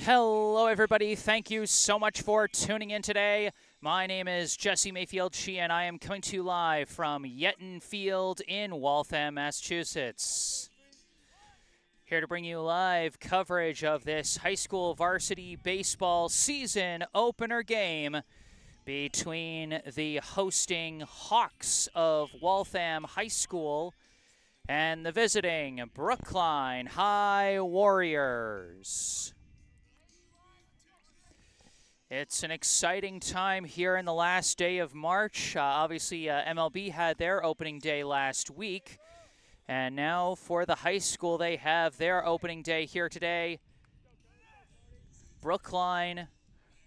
Hello, everybody. Thank you so much for tuning in today. My name is Jesse Mayfield-Sheehan. I am coming to you live from Yetton Field in Waltham, Massachusetts. Here to bring you live coverage of this high school varsity baseball season opener game between the hosting Hawks of Waltham High School and the visiting Brookline High Warriors. It's an exciting time here in the last day of March. Obviously, MLB had their opening day last week. And now for the high school, they have their opening day here today. Brookline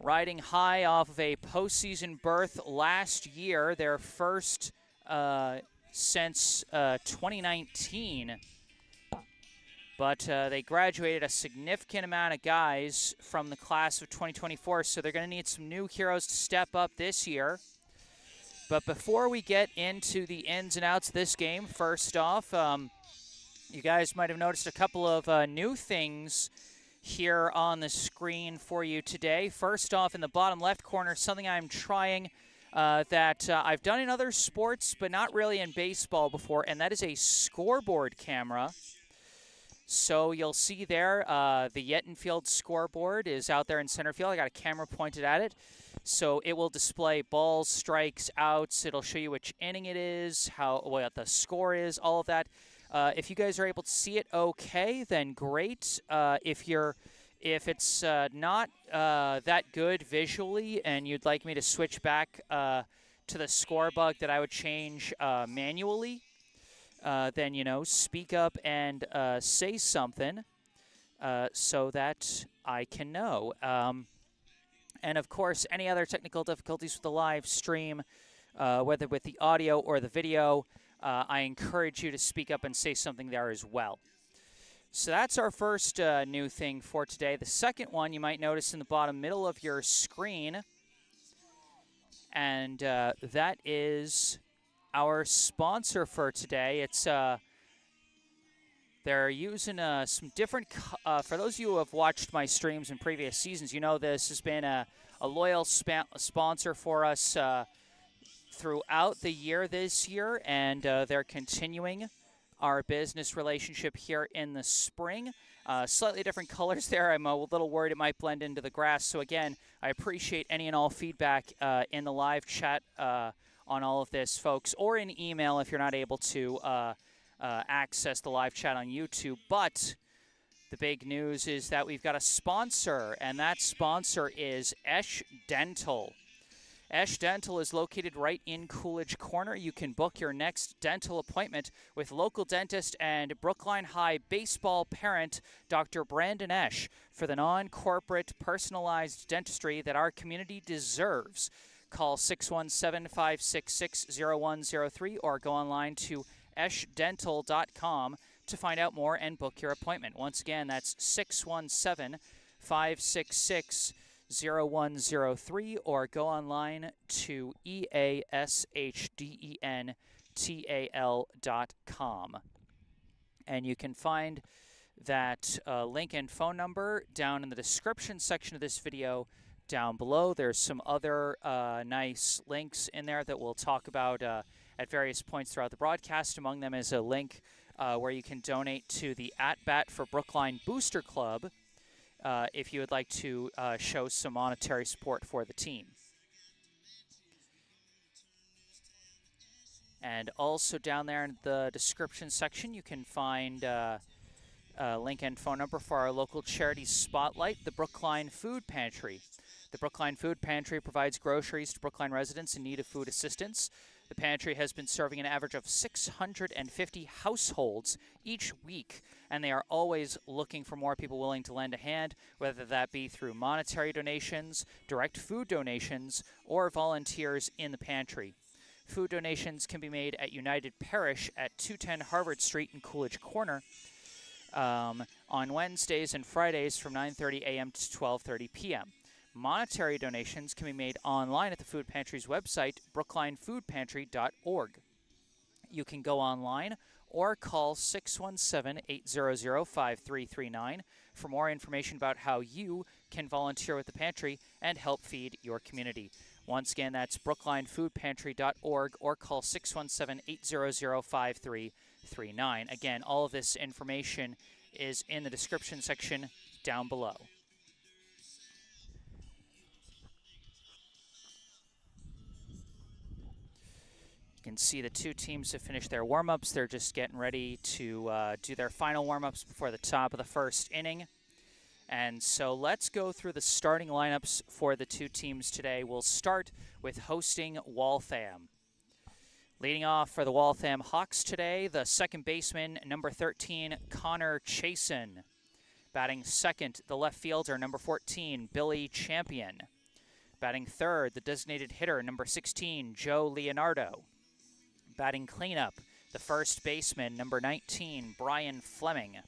riding high off of a postseason berth last year, their first since 2019. But they graduated a significant amount of guys from the class of 2024, so they're going to need some new heroes to step up this year. But before we get into the ins and outs of this game, first off, you guys might have noticed a couple of new things here on the screen for you today. First off, in the bottom left corner, something I'm trying that I've done in other sports, but not really in baseball before, and that is a scoreboard camera. So you'll see there, the Yetton Field scoreboard is out there in center field. I got a camera pointed at it. So it will display balls, strikes, outs. It'll show you which inning it is, what the score is, all of that. If you guys are able to see it okay, then great. If it's not that good visually and you'd like me to switch back to the score bug that I would change manually, then, speak up and say something so that I can know. And, of course, any other technical difficulties with the live stream, whether with the audio or the video, I encourage you to speak up and say something there as well. So that's our first new thing for today. The second one you might notice in the bottom middle of your screen, and that is our sponsor for today. It's they're using some different, for those of you who have watched my streams in previous seasons, you know this has been a loyal sponsor for us throughout the year this year, and they're continuing our business relationship here in the spring. Slightly different colors there. I'm a little worried it might blend into the grass. So again, I appreciate any and all feedback in the live chat on all of this, folks, or in email if you're not able to access the live chat on YouTube. But the big news is that we've got a sponsor, and that sponsor is Esh Dental. Esh Dental is located right in Coolidge Corner. You can book your next dental appointment with local dentist and Brookline High baseball parent, Dr. Brandon Esh, for the non-corporate personalized dentistry that our community deserves. Call 617-566-0103 or go online to eshdental.com to find out more and book your appointment. Once again, that's 617-566-0103 or go online to eashdental.com. And you can find that link and phone number down in the description section of this video down below. There's some other nice links in there that we'll talk about at various points throughout the broadcast. Among them is a link where you can donate to the At Bat for Brookline Booster Club if you would like to show some monetary support for the team. And also down there in the description section, you can find link and phone number for our local charity spotlight, the Brookline Food Pantry. The Brookline Food Pantry provides groceries to Brookline residents in need of food assistance. The pantry has been serving an average of 650 households each week, and they are always looking for more people willing to lend a hand, whether that be through monetary donations, direct food donations, or volunteers in the pantry. Food donations can be made at United Parish at 210 Harvard Street in Coolidge Corner on Wednesdays and Fridays from 9:30 a.m. to 12:30 p.m. Monetary donations can be made online at the Food Pantry's website, brooklinefoodpantry.org. you can go online or call 617-800-5339 for more information about how you can volunteer with the pantry and help feed your community. Once again, that's brooklinefoodpantry.org or call 617-800-5339. Again, all of this information is in the description section down below. You can see the two teams have finished their warm-ups. They're just getting ready to do their final warm-ups before the top of the first inning. And so let's go through the starting lineups for the two teams today. We'll start with hosting Waltham. Leading off for the Waltham Hawks today, the second baseman, number 13, Connor Chasen. Batting second, the left fielder, number 14, Billy Champion. Batting third, the designated hitter, number 16, Joe Leonardo. Batting cleanup, the first baseman, number 19, Brian Fleming.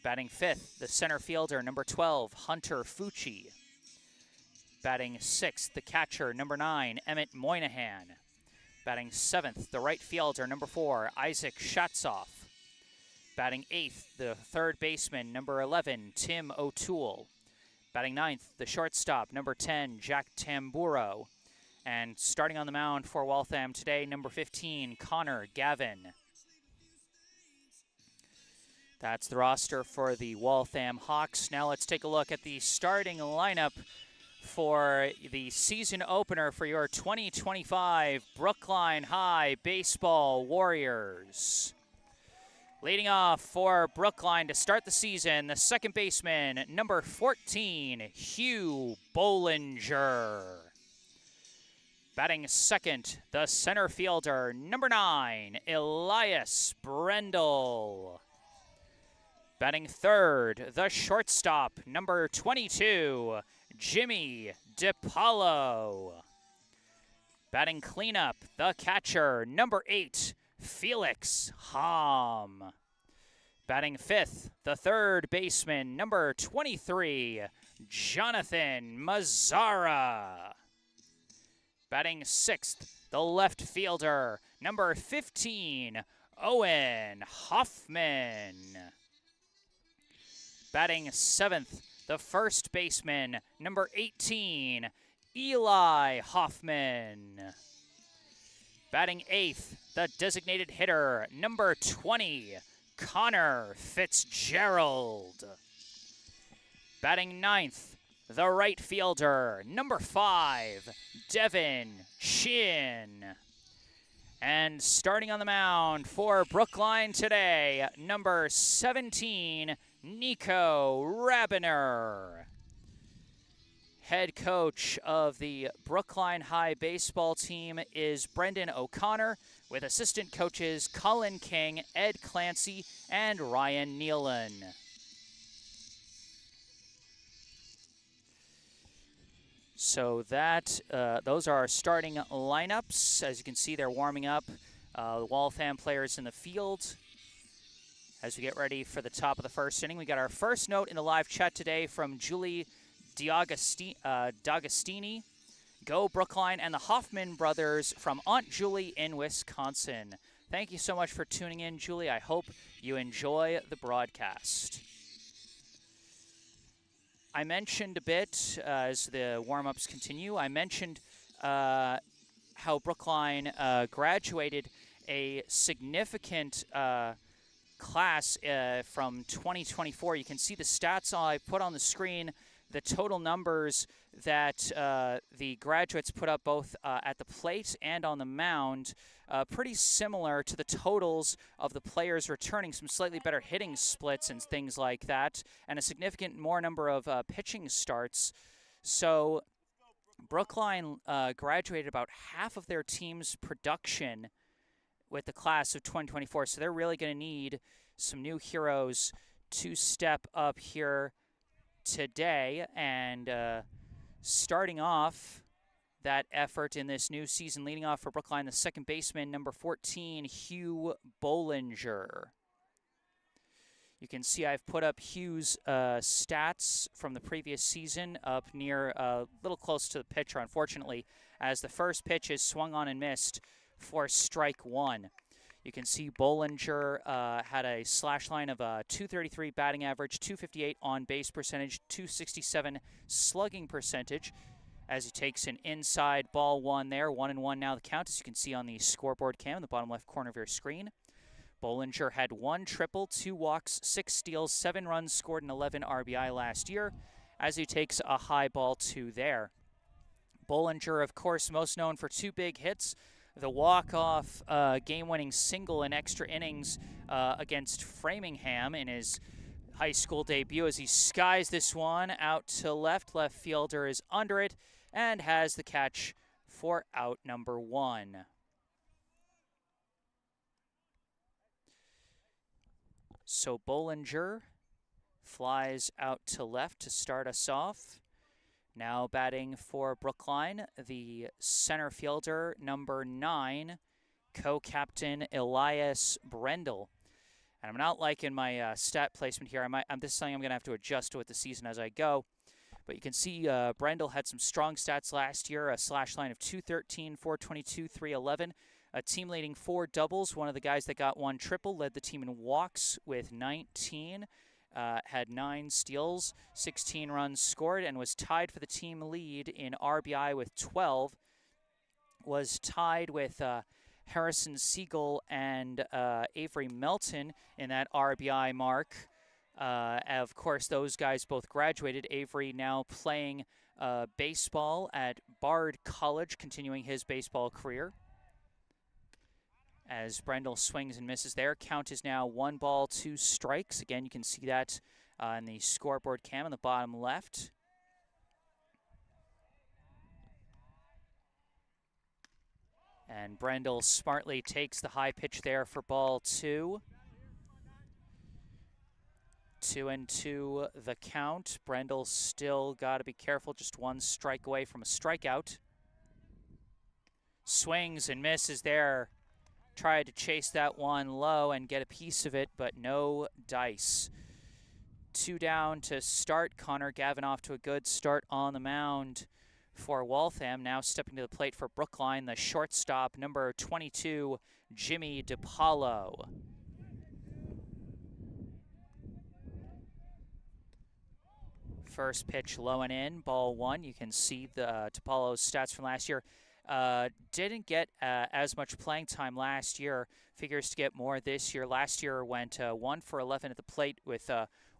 Batting fifth, the center fielder, number 12, Hunter Fucci. Batting sixth, the catcher, number 9, Emmett Moynihan. Batting seventh, the right fielder, number 4, Isaac Shatzoff. Batting eighth, the third baseman, number 11, Tim O'Toole. Batting ninth, the shortstop, number 10, Jack Tamburo. And starting on the mound for Waltham today, number 15, Connor Gavin. That's the roster for the Waltham Hawks. Now let's take a look at the starting lineup for the season opener for your 2025 Brookline High Baseball Warriors. Leading off for Brookline to start the season, the second baseman, number 14, Hugh Bollinger. Batting second, the center fielder, number 9, Elias Brendel. Batting third, the shortstop, number 22, Jimmy DiPaolo. Batting cleanup, the catcher, number 8, Felix Hom. Batting fifth, the third baseman, number 23, Jonathan Mazzara. Batting sixth, the left fielder, number 15, Owen Hoffman. Batting seventh, the first baseman, number 18, Eli Hoffman. Batting eighth, the designated hitter, number 20, Connor Fitzgerald. Batting ninth, the right fielder, number 5, Devin Shin. And starting on the mound for Brookline today, number 17, Nico Rabiner. Head coach of the Brookline High baseball team is Brendan O'Connor, with assistant coaches Colin King, Ed Clancy, and Ryan Nealon. So those are our starting lineups. As you can see, they're warming up. The Waltham players in the field. As we get ready for the top of the first inning, we got our first note in the live chat today from Julie D'Agostini. Go Brookline, and the Hoffman brothers from Aunt Julie in Wisconsin. Thank you so much for tuning in, Julie. I hope you enjoy the broadcast. I mentioned a bit as the warm-ups continue. I mentioned how Brookline graduated a significant class from 2024. You can see the stats I put on the screen, the total numbers that the graduates put up both at the plate and on the mound, pretty similar to the totals of the players returning, some slightly better hitting splits and things like that, and a significant more number of pitching starts. So Brookline graduated about half of their team's production with the class of 2024, so they're really going to need some new heroes to step up here today. And starting off that effort in this new season, leading off for Brookline, the second baseman, number 14, Hugh Bollinger. You can see I've put up Hugh's stats from the previous season up near a little close to the pitcher, unfortunately, as the first pitch is swung on and missed for strike one. You can see Bollinger had a slash line of 233 batting average, 258 on base percentage, 267 slugging percentage, as he takes an inside ball one there. 1-1 now the count, as you can see on the scoreboard cam in the bottom left corner of your screen. Bollinger had 1 triple, 2 walks, 6 steals, 7 runs scored, and 11 RBI last year, as he takes a high ball 2 there. Bollinger, of course, most known for 2 big hits. The walk-off game-winning single in extra innings against Framingham in his high school debut, as he skies this one out to left. Left fielder is under it and has the catch for out number 1. So Bollinger flies out to left to start us off. Now batting for Brookline, the center fielder, number 9, co-captain Elias Brendel. And I'm not liking my stat placement here. This is something I'm going to have to adjust to with the season as I go. But you can see Brendel had some strong stats last year, a slash line of 213, 422, 311. A team leading 4 doubles. One of the guys that got 1 triple led the team in walks with 19. Had 9 steals, 16 runs scored, and was tied for the team lead in RBI with 12. Was tied with Harrison Siegel and Avery Melton in that RBI mark. Of course, those guys both graduated. Avery now playing baseball at Bard College, continuing his baseball career. As Brendel swings and misses there. Count is now 1 ball, 2 strikes. Again, you can see that in the scoreboard cam on the bottom left. And Brendel smartly takes the high pitch there for ball 2. 2-2 the count. Brendel still got to be careful, just 1 strike away from a strikeout. Swings and misses there. Tried to chase that one low and get a piece of it, but no dice. 2 down to start. Connor Gavin off to a good start on the mound for Waltham. Now stepping to the plate for Brookline, the shortstop, number 22, Jimmy DiPaolo. First pitch low and in, ball 1. You can see the DiPaolo's stats from last year. Didn't get as much playing time last year. Figures to get more this year. Last year went 1 for 11 at the plate with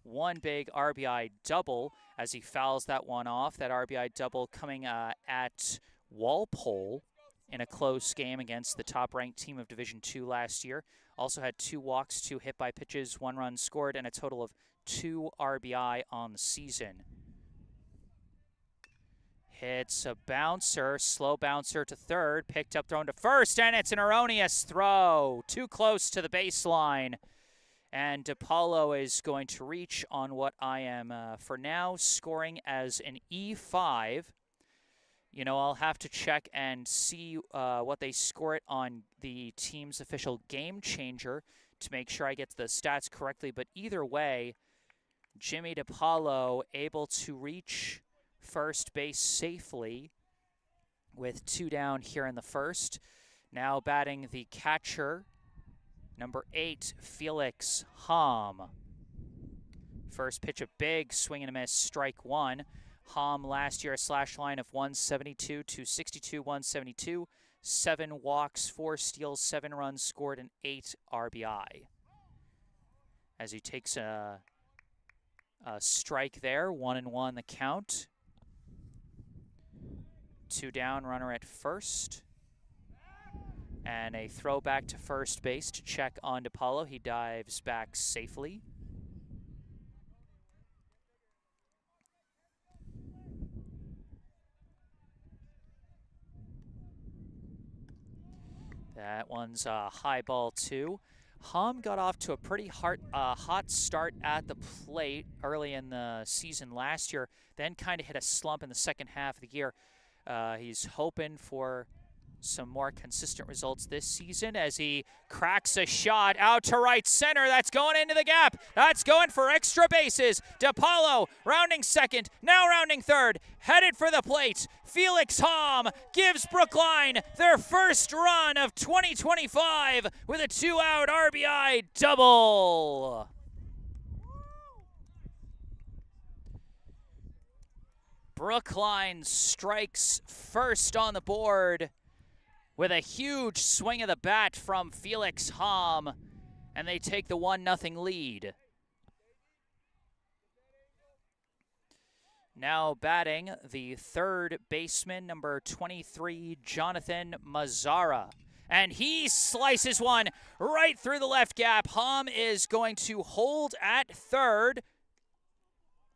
1 big RBI double as he fouls that one off. That RBI double coming at Walpole in a close game against the top-ranked team of Division II last year. Also had 2 walks, 2 hit by pitches, 1 run scored, and a total of 2 RBI on the season. Hits a bouncer, slow bouncer to third, picked up, thrown to first, and it's an erroneous throw. Too close to the baseline. And DiPaolo is going to reach on what I am, for now, scoring as an E5. You know, I'll have to check and see what they score it on the team's official game changer to make sure I get the stats correctly. But either way, Jimmy DiPaolo able to reach first base safely with 2 down here in the first. Now batting the catcher, number 8, Felix Hom. First pitch, a big swing and a miss, strike 1. Hom last year a slash line of 172, 262, 172, 7 walks, 4 steals, 7 runs scored, and 8 RBI. As he takes a strike there, 1-1 the count. 2 down, runner at first. And a throw back to first base to check on DiPaolo. He dives back safely. That one's a high ball 2. Hom got off to a pretty hot start at the plate early in the season last year, then kind of hit a slump in the second half of the year. He's hoping for some more consistent results this season as he cracks a shot out to right center. That's going into the gap. That's going for extra bases. DePaulo rounding second, now rounding third, headed for the plate. Felix Hom gives Brookline their first run of 2025 with a 2-out RBI double. Brookline strikes first on the board with a huge swing of the bat from Felix Hom, and they take the 1-0 lead. Now batting, the third baseman, number 23, Jonathan Mazzara. And he slices one right through the left gap. Hom is going to hold at third.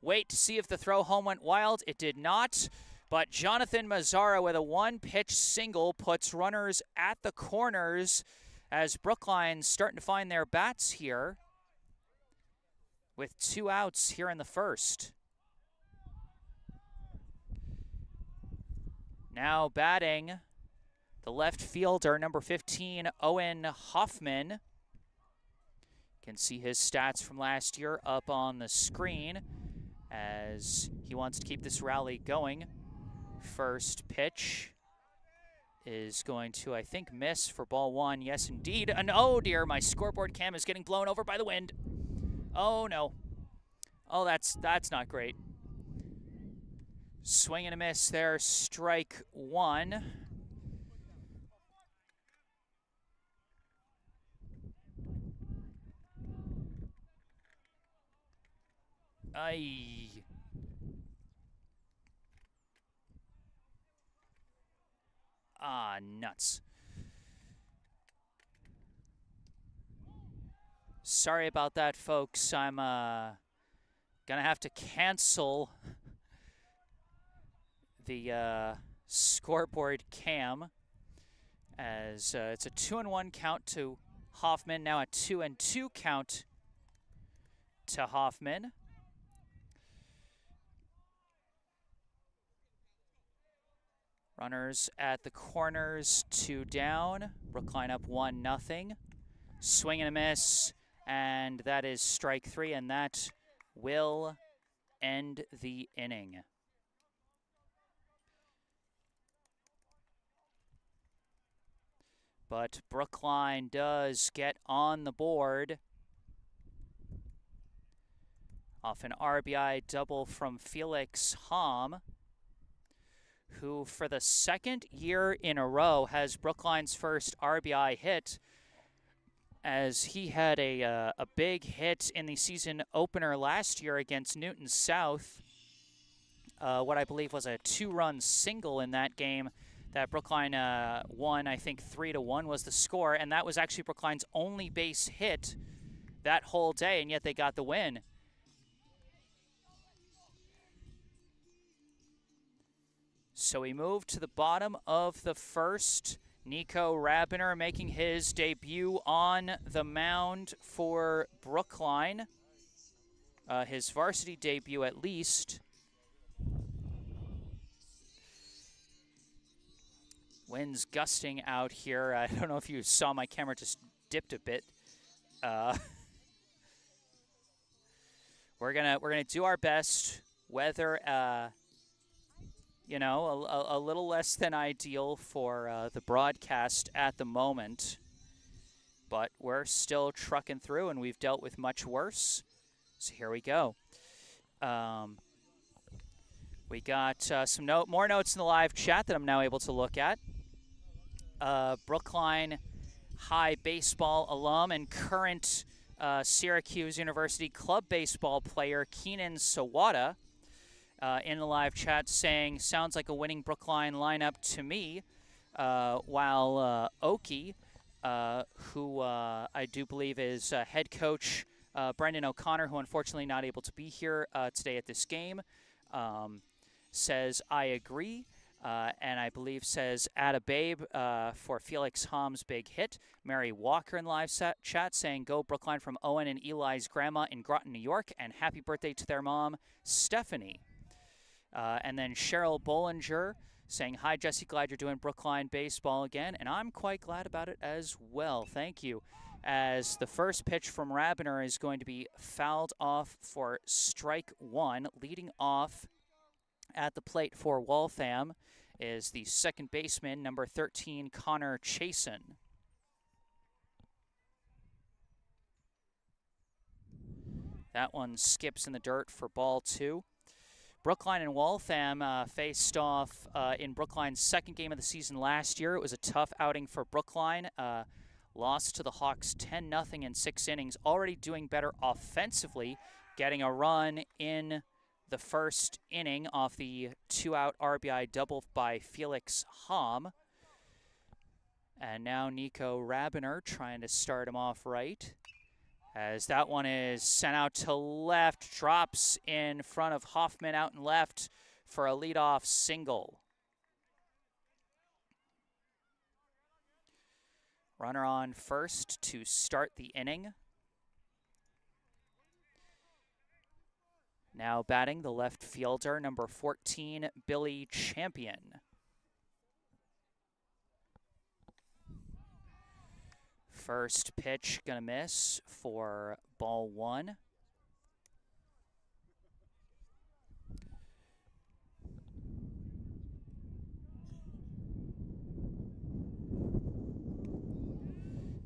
Wait to see if the throw home went wild. It did not. But Jonathan Mazzara with a one-pitch single puts runners at the corners as Brookline's starting to find their bats here with 2 outs here in the first. Now batting, the left fielder, number 15, Owen Hoffman. You can see his stats from last year up on the screen as he wants to keep this rally going. First pitch is going to, I think, miss for ball 1. Yes, indeed. And oh, dear, my scoreboard cam is getting blown over by the wind. Oh, no. Oh, that's not great. Swing and a miss there, strike 1. Aye. Ah, nuts. Sorry about that, folks. I'm gonna have to cancel the scoreboard cam as it's a 2-1 count to Hoffman, now a 2-2 count to Hoffman. Runners at the corners, 2 down. Brookline up 1-0. Swing and a miss, and that is strike 3, and that will end the inning. But Brookline does get on the board off an RBI double from Felix Hom, who for the second year in a row has Brookline's first RBI hit, as he had a big hit in the season opener last year against Newton South. What I believe was a 2-run single in that game that Brookline won. I think 3-1 was the score, and that was actually Brookline's only base hit that whole day, and yet they got the win. So we move to the bottom of the first. Nico Rabiner making his debut on the mound for Brookline. His varsity debut, at least. Wind's gusting out here. I don't know if you saw my camera just dipped a bit. We're gonna do our best. Weather, you know, a little less than ideal for the broadcast at the moment, but we're still trucking through, and we've dealt with much worse. So here we go. We got some more notes in the live chat that I'm now able to look at. Brookline High baseball alum and current Syracuse University club baseball player Keenan Sawada in the live chat saying, sounds like a winning Brookline lineup to me, while Oki, who I do believe is head coach Brendan O'Connor, who unfortunately not able to be here today at this game, says, I agree. And I believe says, add a babe for Felix Hom's big hit. Mary Walker in live chat saying, go Brookline from Owen and Eli's grandma in Groton, New York, and happy birthday to their mom, Stephanie. And then Cheryl Bollinger saying, hi, Jesse, glad you're doing Brookline baseball again, and I'm quite glad about it as well. Thank you. As the first pitch from Rabiner is going to be fouled off for strike one. Leading off at the plate for Waltham is the second baseman, number 13, Connor Chasen. That one skips in the dirt for ball two. Brookline and Waltham faced off in Brookline's second game of the season last year. It was a tough outing for Brookline. Lost to the Hawks 10-0 in 6 innings. Already doing better offensively, getting a run in the first inning off the 2-out RBI double by Felix Hom. And now Nico Rabiner trying to start him off right. As that one is sent out to left, drops in front of Hoffman out and left for a leadoff single. Runner on first to start the inning. Now batting the left fielder, number 14, Billy Champion. First pitch gonna miss for ball one.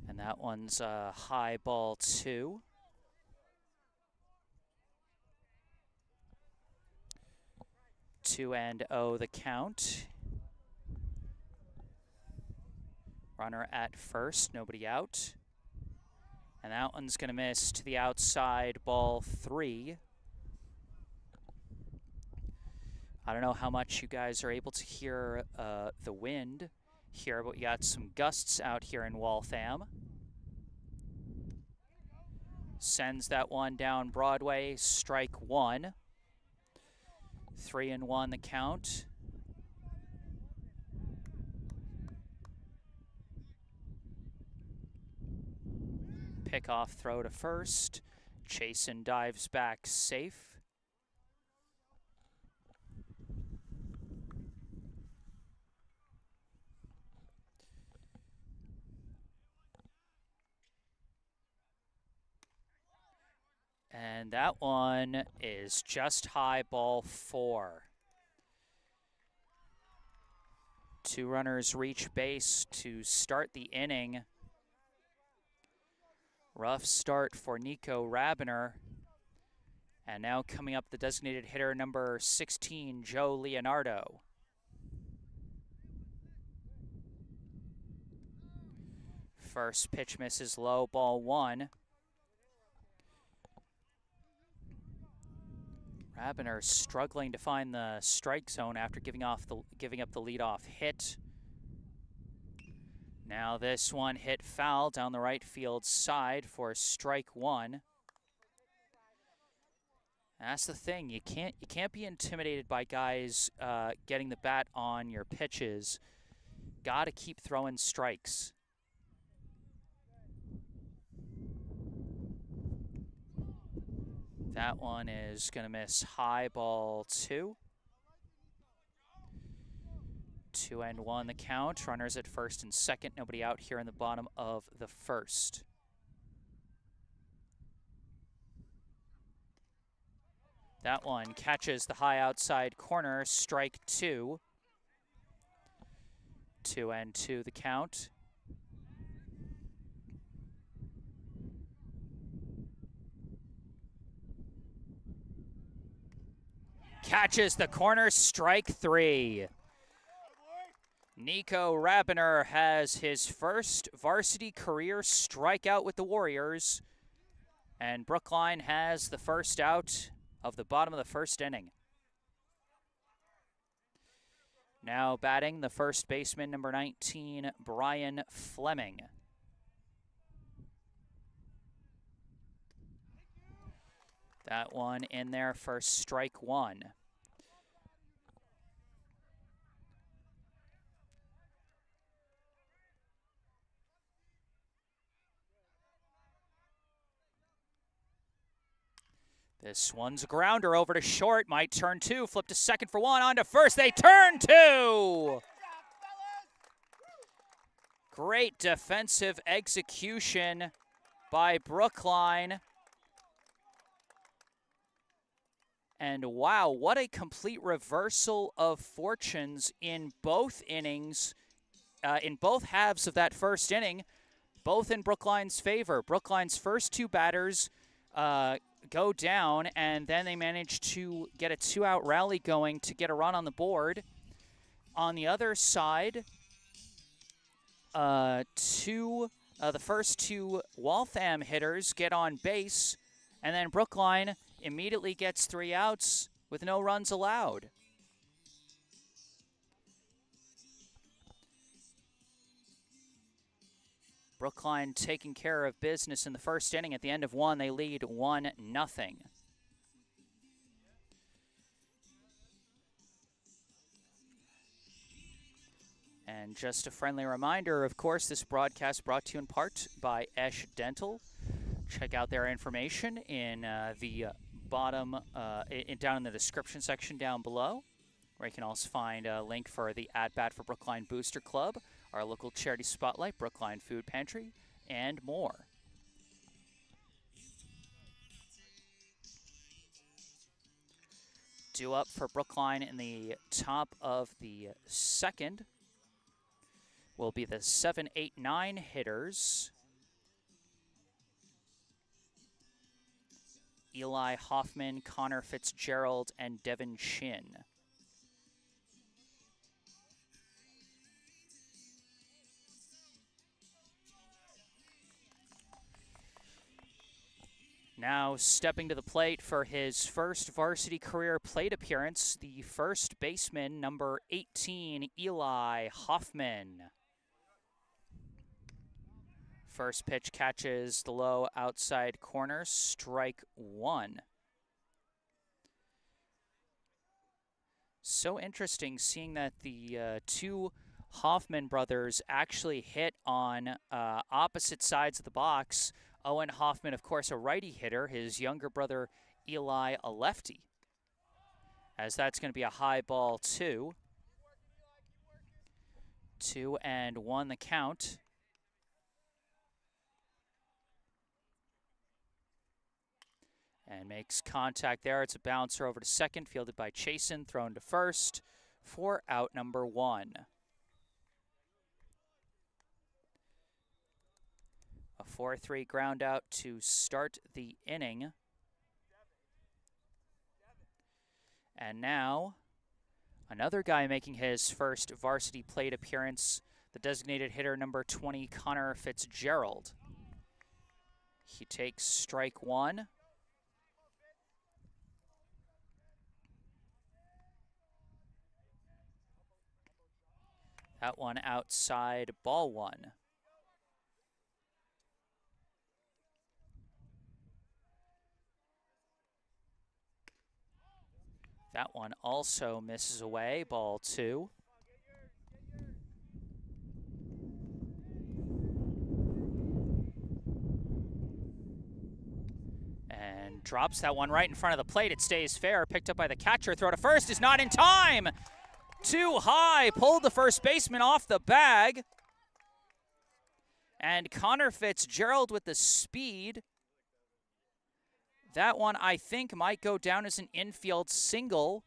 And that one's a high ball two. 2-0 the count. Runner at first, nobody out. And that one's going to miss to the outside, ball three. I don't know how much you guys are able to hear the wind here, but we got some gusts out here in Waltham. Sends that one down Broadway, strike one. 3-1 the count. Pickoff throw to first. Chasen dives back safe. And that one is just high, ball four. 2 runners reach base to start the inning. Rough start for Nico Rabiner. And now coming up, the designated hitter, number 16, Joe Leonardo. First pitch misses low, ball one. Rabiner struggling to find the strike zone after giving up the leadoff hit. Now this one hit foul down the right field side for strike one. That's the thing. You can't be intimidated by guys getting the bat on your pitches. Got to keep throwing strikes. That one is going to miss high, ball two. 2-1 the count. Runners at first and second. Nobody out here in the bottom of the first. That one catches the high outside corner. Strike two. 2-2 the count. Catches the corner, strike three. Nico Rabiner has his first varsity career strikeout with the Warriors. And Brookline has the first out of the bottom of the first inning. Now batting the first baseman, number 19, Brian Fleming. That one in there for strike one. This one's a grounder over to short. Might turn two. Flip to second for one. On to first. They turn two. Great defensive execution by Brookline. And wow, what a complete reversal of fortunes in both innings, in both halves of that first inning, both in Brookline's favor. Brookline's first two batters go down, and then they manage to get a two-out rally going to get a run on the board. On the other side, the first two Waltham hitters get on base, and then Brookline immediately gets 3 outs with no runs allowed. Brookline taking care of business in the first inning. At the end of one, they lead 1-0. And just a friendly reminder, of course, this broadcast brought to you in part by Esch Dental. Check out their information in the bottom, down in the description section down below, where you can also find a link for the at-bat for Brookline Booster Club, our local charity spotlight, Brookline Food Pantry, and more. Due up for Brookline in the top of the second will be the 7, 8, 9 hitters. Eli Hoffman, Connor Fitzgerald, and Devin Chin. Now stepping to the plate for his first varsity career plate appearance, the first baseman, number 18, Eli Hoffman. First pitch catches the low outside corner, strike one. So interesting seeing that the two Hoffman brothers actually hit on opposite sides of the box. Owen Hoffman, of course, a righty hitter. His younger brother, Eli, a lefty. As that's going to be a high ball, 2. 2-1 the count. And makes contact there. It's a bouncer over to second, fielded by Chasen, thrown to first for out number 1. A 4-3 ground out to start the inning. And now, another guy making his first varsity plate appearance, the designated hitter number 20, Connor Fitzgerald. He takes strike 1. That one outside, ball 1. That one also misses away, ball 2. And drops that one right in front of the plate. It stays fair, picked up by the catcher. Throw to first is not in time. Too high, pulled the first baseman off the bag. And Connor Fitzgerald with the speed. That one, I think, might go down as an infield single.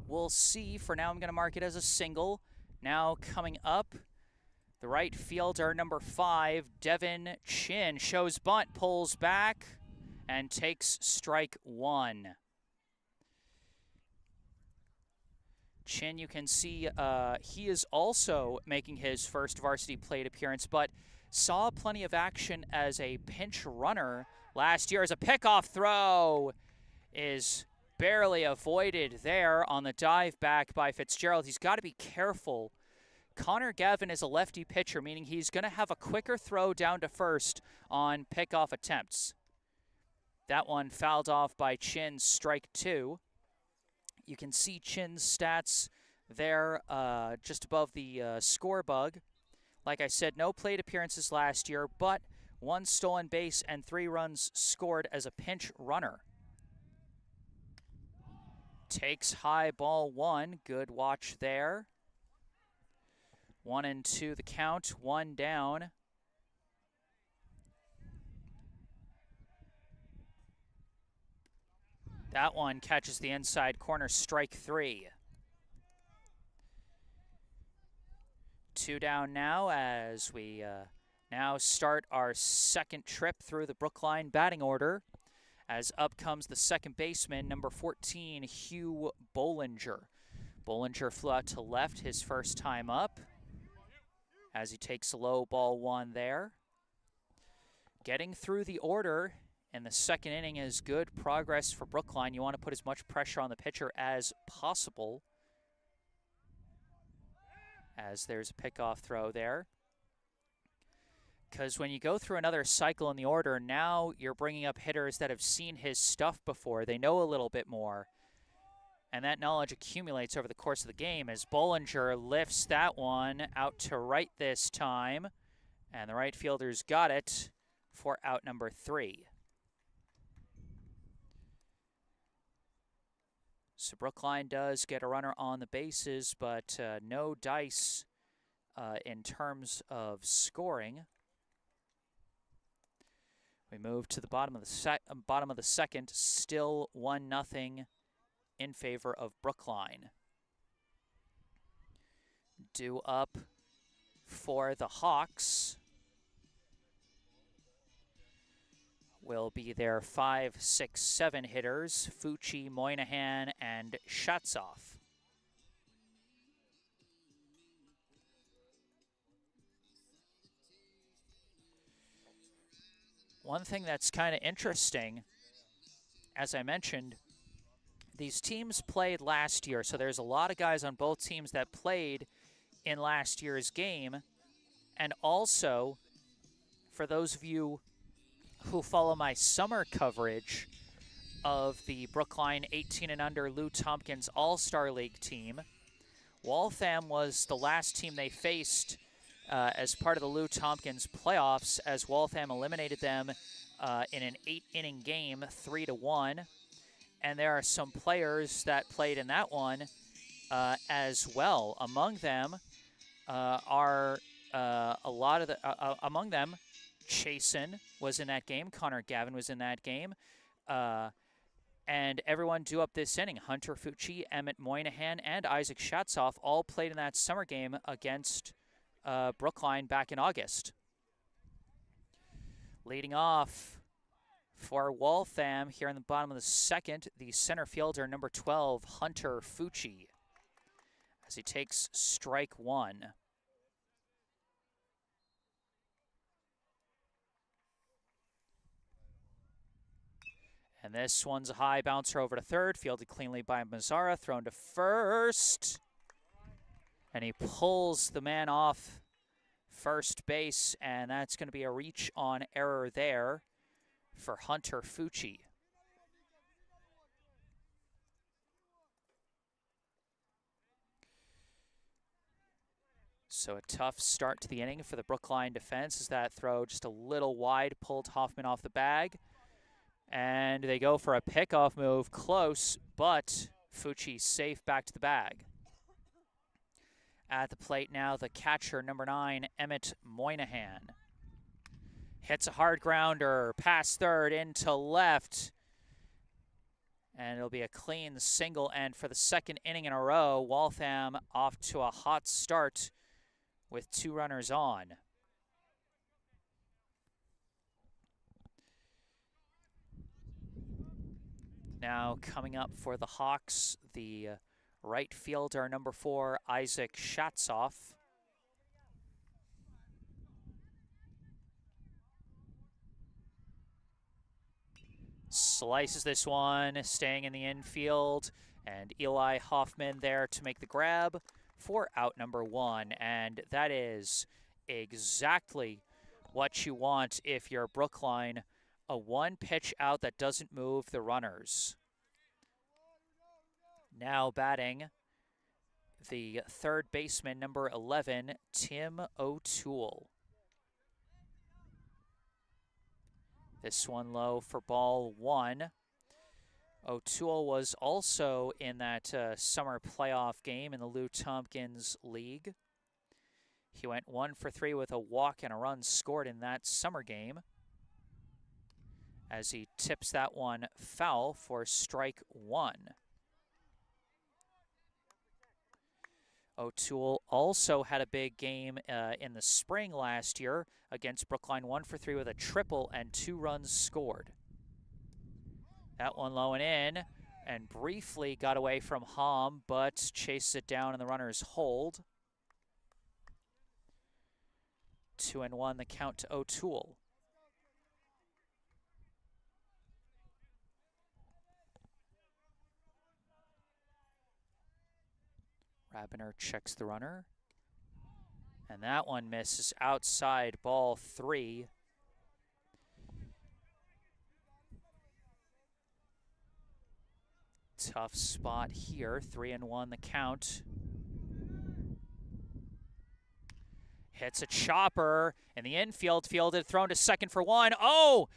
We'll see. For now, I'm going to mark it as a single. Now coming up, the right fielder, number 5, Devin Chin, shows bunt, pulls back, and takes strike 1. Chin, you can see he is also making his first varsity plate appearance, but saw plenty of action as a pinch runner last year. As a pickoff throw is barely avoided there on the dive back by Fitzgerald. He's got to be careful. Connor Gavin is a lefty pitcher, meaning he's going to have a quicker throw down to first on pickoff attempts. That one fouled off by Chin, strike 2. You can see Chin's stats there just above the score bug. Like I said, no plate appearances last year, but 1 stolen base, and 3 runs scored as a pinch runner. Takes high, ball 1. Good watch there. 1-2 the count, 1 down. That one catches the inside corner, strike 3. 2 down now as we now start our second trip through the Brookline batting order. As up comes the second baseman, number 14, Hugh Bollinger. Bollinger flew out to left his first time up as he takes a low, ball 1 there. Getting through the order in the second inning is good progress for Brookline. You want to put as much pressure on the pitcher as possible, as there's a pickoff throw there. Because when you go through another cycle in the order, now you're bringing up hitters that have seen his stuff before. They know a little bit more, and that knowledge accumulates over the course of the game as Bollinger lifts that one out to right this time, and the right fielder's got it for out number 3. So Brookline does get a runner on the bases, but no dice in terms of scoring. We move to the bottom of the second, still 1-0 in favor of Brookline. Due up for the Hawks will be their 5, 6, 7 hitters, Fucci, Moynihan, and Shatzoff. One thing that's kind of interesting, as I mentioned, these teams played last year, so there's a lot of guys on both teams that played in last year's game. And also, for those of you who follow my summer coverage of the Brookline 18 and under Lou Tompkins All-Star League team, Waltham was the last team they faced as part of the Lou Tompkins playoffs, as Waltham eliminated them in an 8-inning game, 3-1. And there are some players that played in that one as well. Among them are a lot of the among them, Chasen was in that game. Connor Gavin was in that game. And everyone due up this inning, Hunter Fucci, Emmett Moynihan, and Isaac Shatzoff all played in that summer game against Brookline back in August. Leading off for Waltham here in the bottom of the second, the center fielder, number 12, Hunter Fucci, as he takes strike 1. And this one's a high bouncer over to third, fielded cleanly by Mazzara, thrown to first. And he pulls the man off first base, and that's going to be a reach on error there for Hunter Fucci. So a tough start to the inning for the Brookline defense as that throw just a little wide pulled Hoffman off the bag. And they go for a pickoff move, close, but Fucci safe back to the bag. At the plate now, the catcher, number 9, Emmett Moynihan. Hits a hard grounder, past third, into left. And it'll be a clean single. And for the second inning in a row, Waltham off to a hot start with 2 runners on. Now coming up for the Hawks, the right fielder, number 4, Isaac Shatzoff. Slices this one, staying in the infield, and Eli Hoffman there to make the grab for out number 1. And that is exactly what you want if you're Brookline. A 1-pitch out that doesn't move the runners. Now batting, the third baseman, number 11, Tim O'Toole. This one low for ball one. O'Toole was also in that summer playoff game in the Lou Tompkins League. He went 1 for 3 with a walk and a run scored in that summer game, as he tips that one foul for strike one. O'Toole also had a big game in the spring last year against Brookline, 1 for 3 with a triple and 2 runs scored. That one low and in, and briefly got away from Hom, but chases it down and the runners hold. 2-1 the count to O'Toole. Rabiner checks the runner, and that one misses outside, ball three. Tough spot here, 3-1 the count. Hits a chopper in the infield, fielded, thrown to second for one. Oh!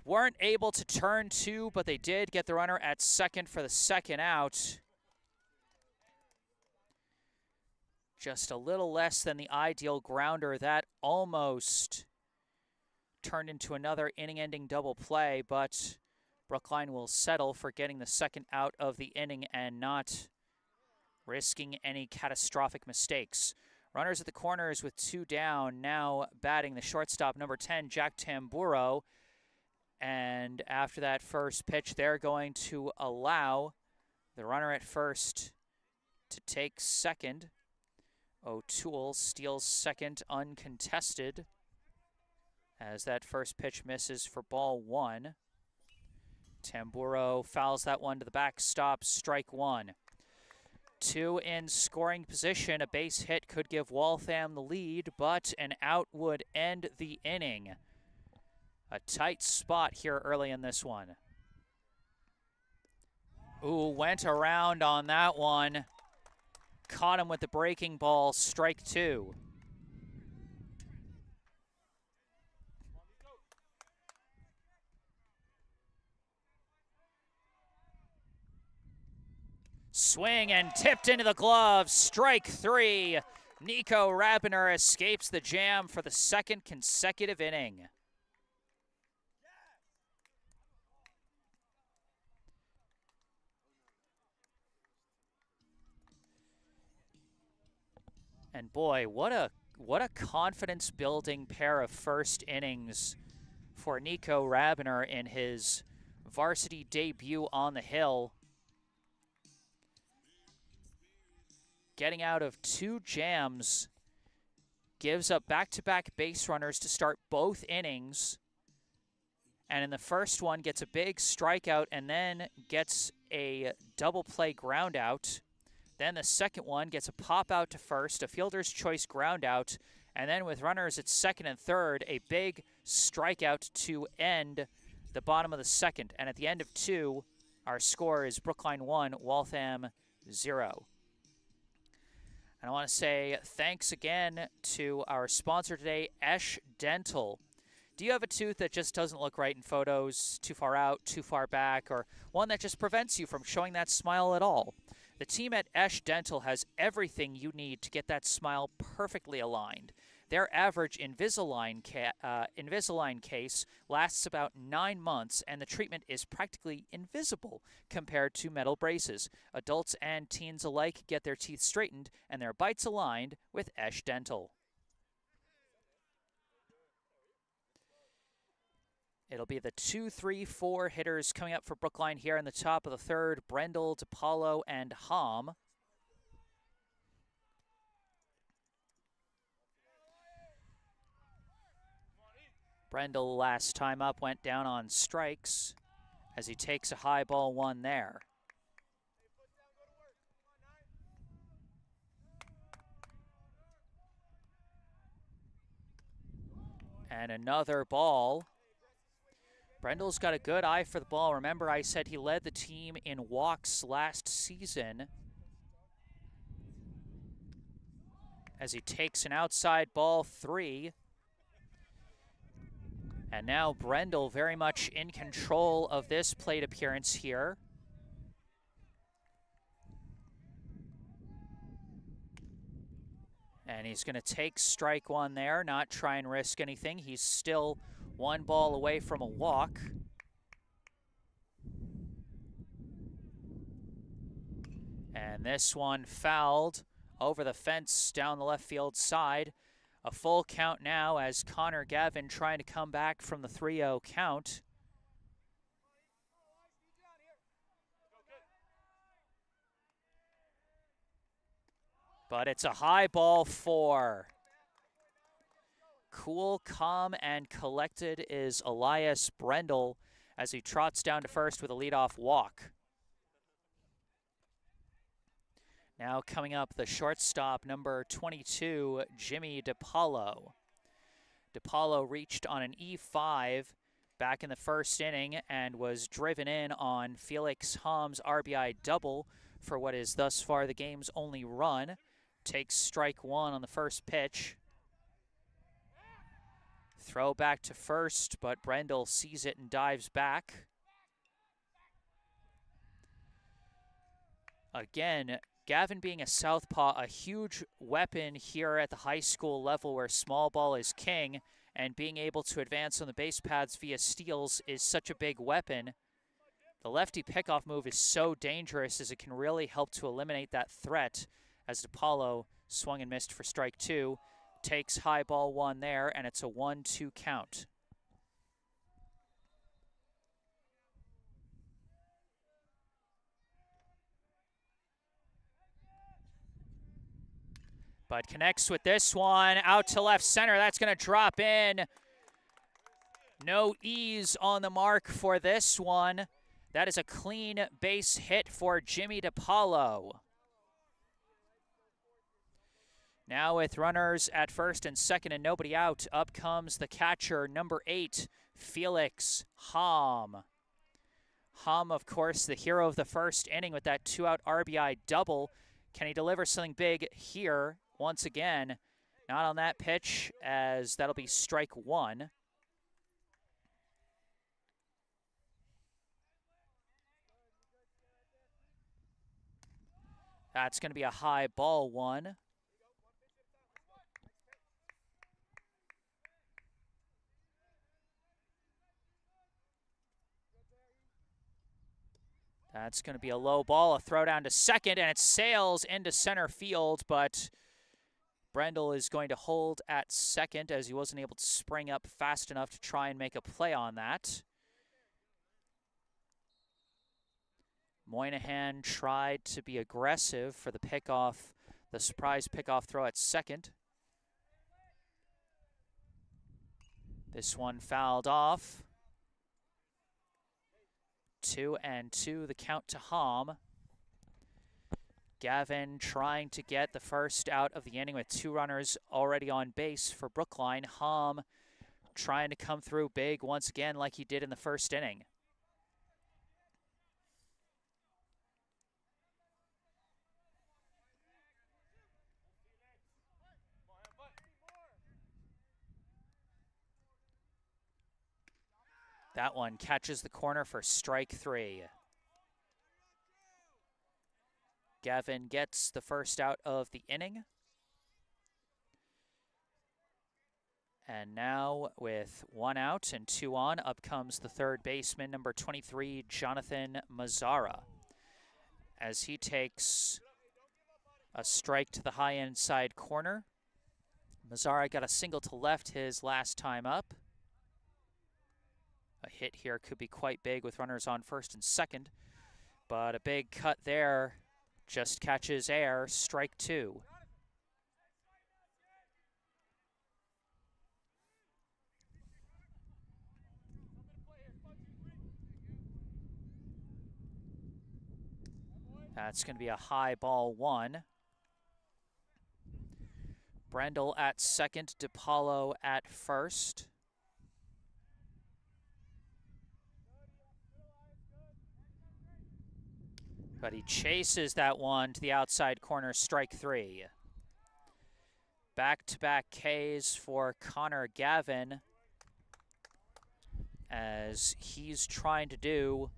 Weren't able to turn two, but they did get the runner at second for the second out. Just a little less than the ideal grounder. That almost turned into another inning-ending double play, but Brookline will settle for getting the second out of the inning and not risking any catastrophic mistakes. Runners at the corners with 2 down, now batting the shortstop, number 10, Jack Tamburo. And after that first pitch, they're going to allow the runner at first to take second. O'Toole steals second uncontested as that first pitch misses for ball one. Tamburo fouls that one to the backstop, strike one. 2 in scoring position. A base hit could give Waltham the lead, but an out would end the inning. A tight spot here early in this one. Ooh, went around on that one. Caught him with the breaking ball, strike two. Swing and tipped into the glove, strike three. Nico Rabiner escapes the jam for the second consecutive inning. And boy, what a confidence-building pair of first innings for Nico Rabiner in his varsity debut on the hill. Getting out of 2 jams, gives up back-to-back base runners to start both innings, and in the first one gets a big strikeout and then gets a double play ground out. Then the second one gets a pop out to first, a fielder's choice ground out, and then with runners at second and third, a big strikeout to end the bottom of the second. And at the end of 2, our score is Brookline 1, Waltham 0. And I want to say thanks again to our sponsor today, Esh Dental. Do you have a tooth that just doesn't look right in photos, too far out, too far back, or one that just prevents you from showing that smile at all? The team at Esh Dental has everything you need to get that smile perfectly aligned. Their average Invisalign case lasts about 9 months, and the treatment is practically invisible compared to metal braces. Adults and teens alike get their teeth straightened and their bites aligned with Esh Dental. It'll be the 2, 3, 4 hitters coming up for Brookline here in the top of the third. Brendel, DePaulo, and Hom. Brendel last time up went down on strikes as he takes a high ball one there. And another ball. Brendel's got a good eye for the ball. Remember, I said he led the team in walks last season. As he takes an outside ball 3. And now Brendel very much in control of this plate appearance here. And he's going to take strike one there, not try and risk anything. He's still one ball away from a walk. And this one fouled over the fence down the left field side. A full count now as Connor Gavin trying to come back from the 3-0 count. But it's a high ball 4. Cool, calm, and collected is Elias Brendel as he trots down to first with a leadoff walk. Now coming up, the shortstop, number 22, Jimmy DiPaolo. DiPaolo reached on an E5 back in the first inning and was driven in on Felix Ham's RBI double for what is thus far the game's only run. Takes strike one on the first pitch. Throw back to first, but Brendel sees it and dives back. Again, Gavin being a southpaw, a huge weapon here at the high school level where small ball is king, and being able to advance on the base paths via steals is such a big weapon. The lefty pickoff move is so dangerous as it can really help to eliminate that threat, as DiPaolo swung and missed for strike 2. Takes high ball 1 there, and it's a 1-2 count. But connects with this one, out to left center. That's going to drop in. No ease on the mark for this one. That is a clean base hit for Jimmy DiPaolo. Now with runners at first and second and nobody out, up comes the catcher, number 8, Felix Ham. Ham, of course, the hero of the first inning with that 2-out RBI double. Can he deliver something big here? Once again, not on that pitch, as that'll be strike 1. That's going to be a high ball 1. That's going to be a low ball, a throw down to second, and it sails into center field, but Brendel is going to hold at second as he wasn't able to spring up fast enough to try and make a play on that. Moynihan tried to be aggressive for the pickoff, the surprise pickoff throw at second. This one fouled off. 2-2, the count to Ham. Gavin trying to get the first out of the inning with 2 runners already on base for Brookline. Ham trying to come through big once again like he did in the first inning. That one catches the corner for strike 3. Gavin gets the first out of the inning. And now with 1 out and 2 on, up comes the third baseman, number 23, Jonathan Mazzara, as he takes a strike to the high inside corner. Mazzara got a single to left his last time up. A hit here could be quite big with runners on first and second, but a big cut there just catches air, strike 2. That's going to be a high ball 1. Brendel at second, DiPaolo at first. But he chases that one to the outside corner, strike 3. Back-to-back Ks for Connor Gavin. as he's trying to do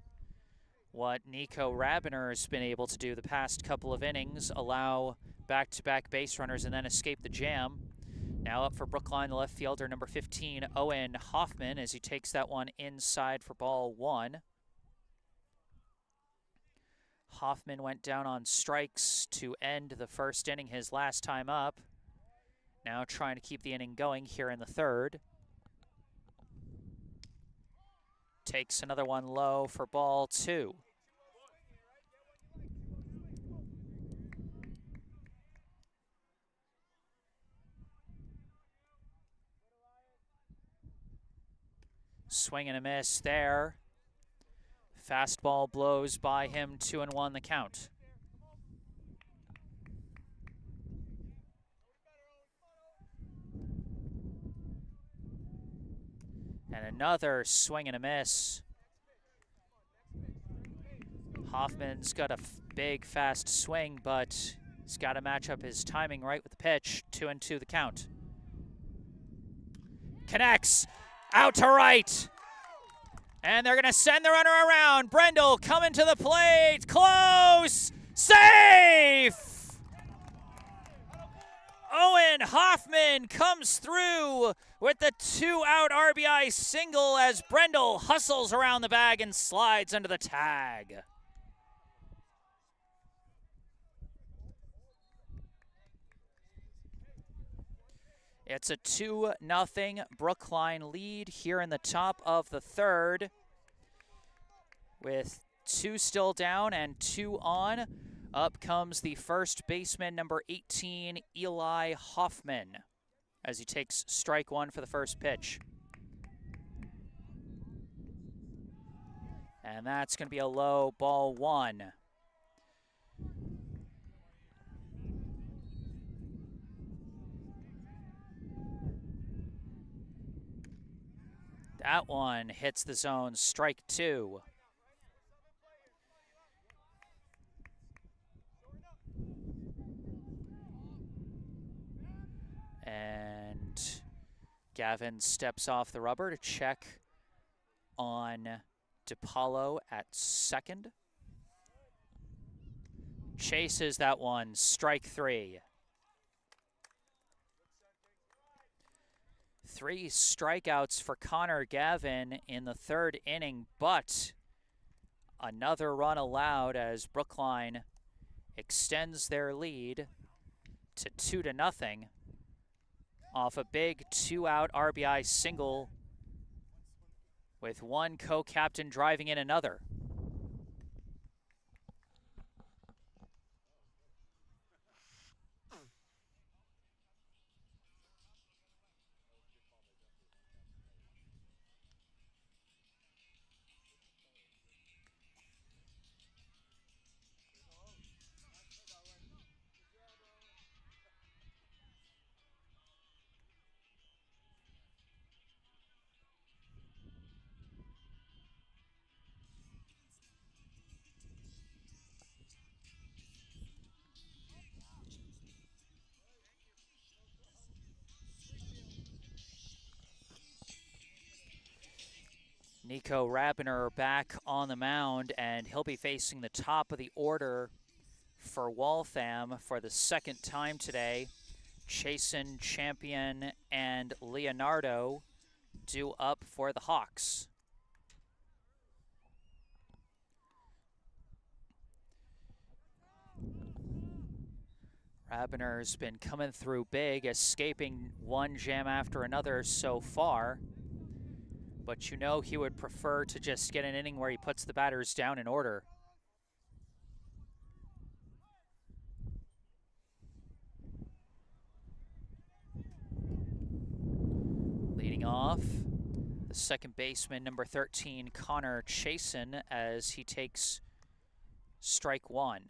what Nico Rabiner has been able to do the past couple of innings, allow back-to-back base runners and then escape the jam. Now up for Brookline, the left fielder, number 15, Owen Hoffman, as he takes that one inside for ball 1. Hoffman went down on strikes to end the first inning his last time up. Now trying to keep the inning going here in the third. Takes another one low for ball 2. Swing and a miss there. Fastball blows by him, 2-1 the count. And another swing and a miss. Hoffman's got a big, fast swing, but he's got to match up his timing right with the pitch. 2-2 the count. Connects, out to right. And they're going to send the runner around. Brendel coming to the plate. Close. Safe. Owen Hoffman comes through with the 2-out RBI single as Brendel hustles around the bag and slides under the tag. It's a 2-0 Brookline lead here in the top of the third. With 2 still down and 2 on, up comes the first baseman, number 18, Eli Hoffman, as he takes strike 1 for the first pitch. And that's going to be a low, ball 1. That one hits the zone, strike 2. And Gavin steps off the rubber to check on DiPaolo at second. Chases that one, strike 3. 3 strikeouts for Connor Gavin in the third inning, but another run allowed as Brookline extends their lead to 2-0 off a big 2-out RBI single with one co-captain driving in another. Nico Rabiner back on the mound, and he'll be facing the top of the order for Waltham for the second time today. Chasen, Champion, and Leonardo due up for the Hawks. Rabiner's been coming through big, escaping one jam after another so far. But you know he would prefer to just get an inning where he puts the batters down in order. Leading off, the second baseman, number 13, Connor Chasen, as he takes strike 1.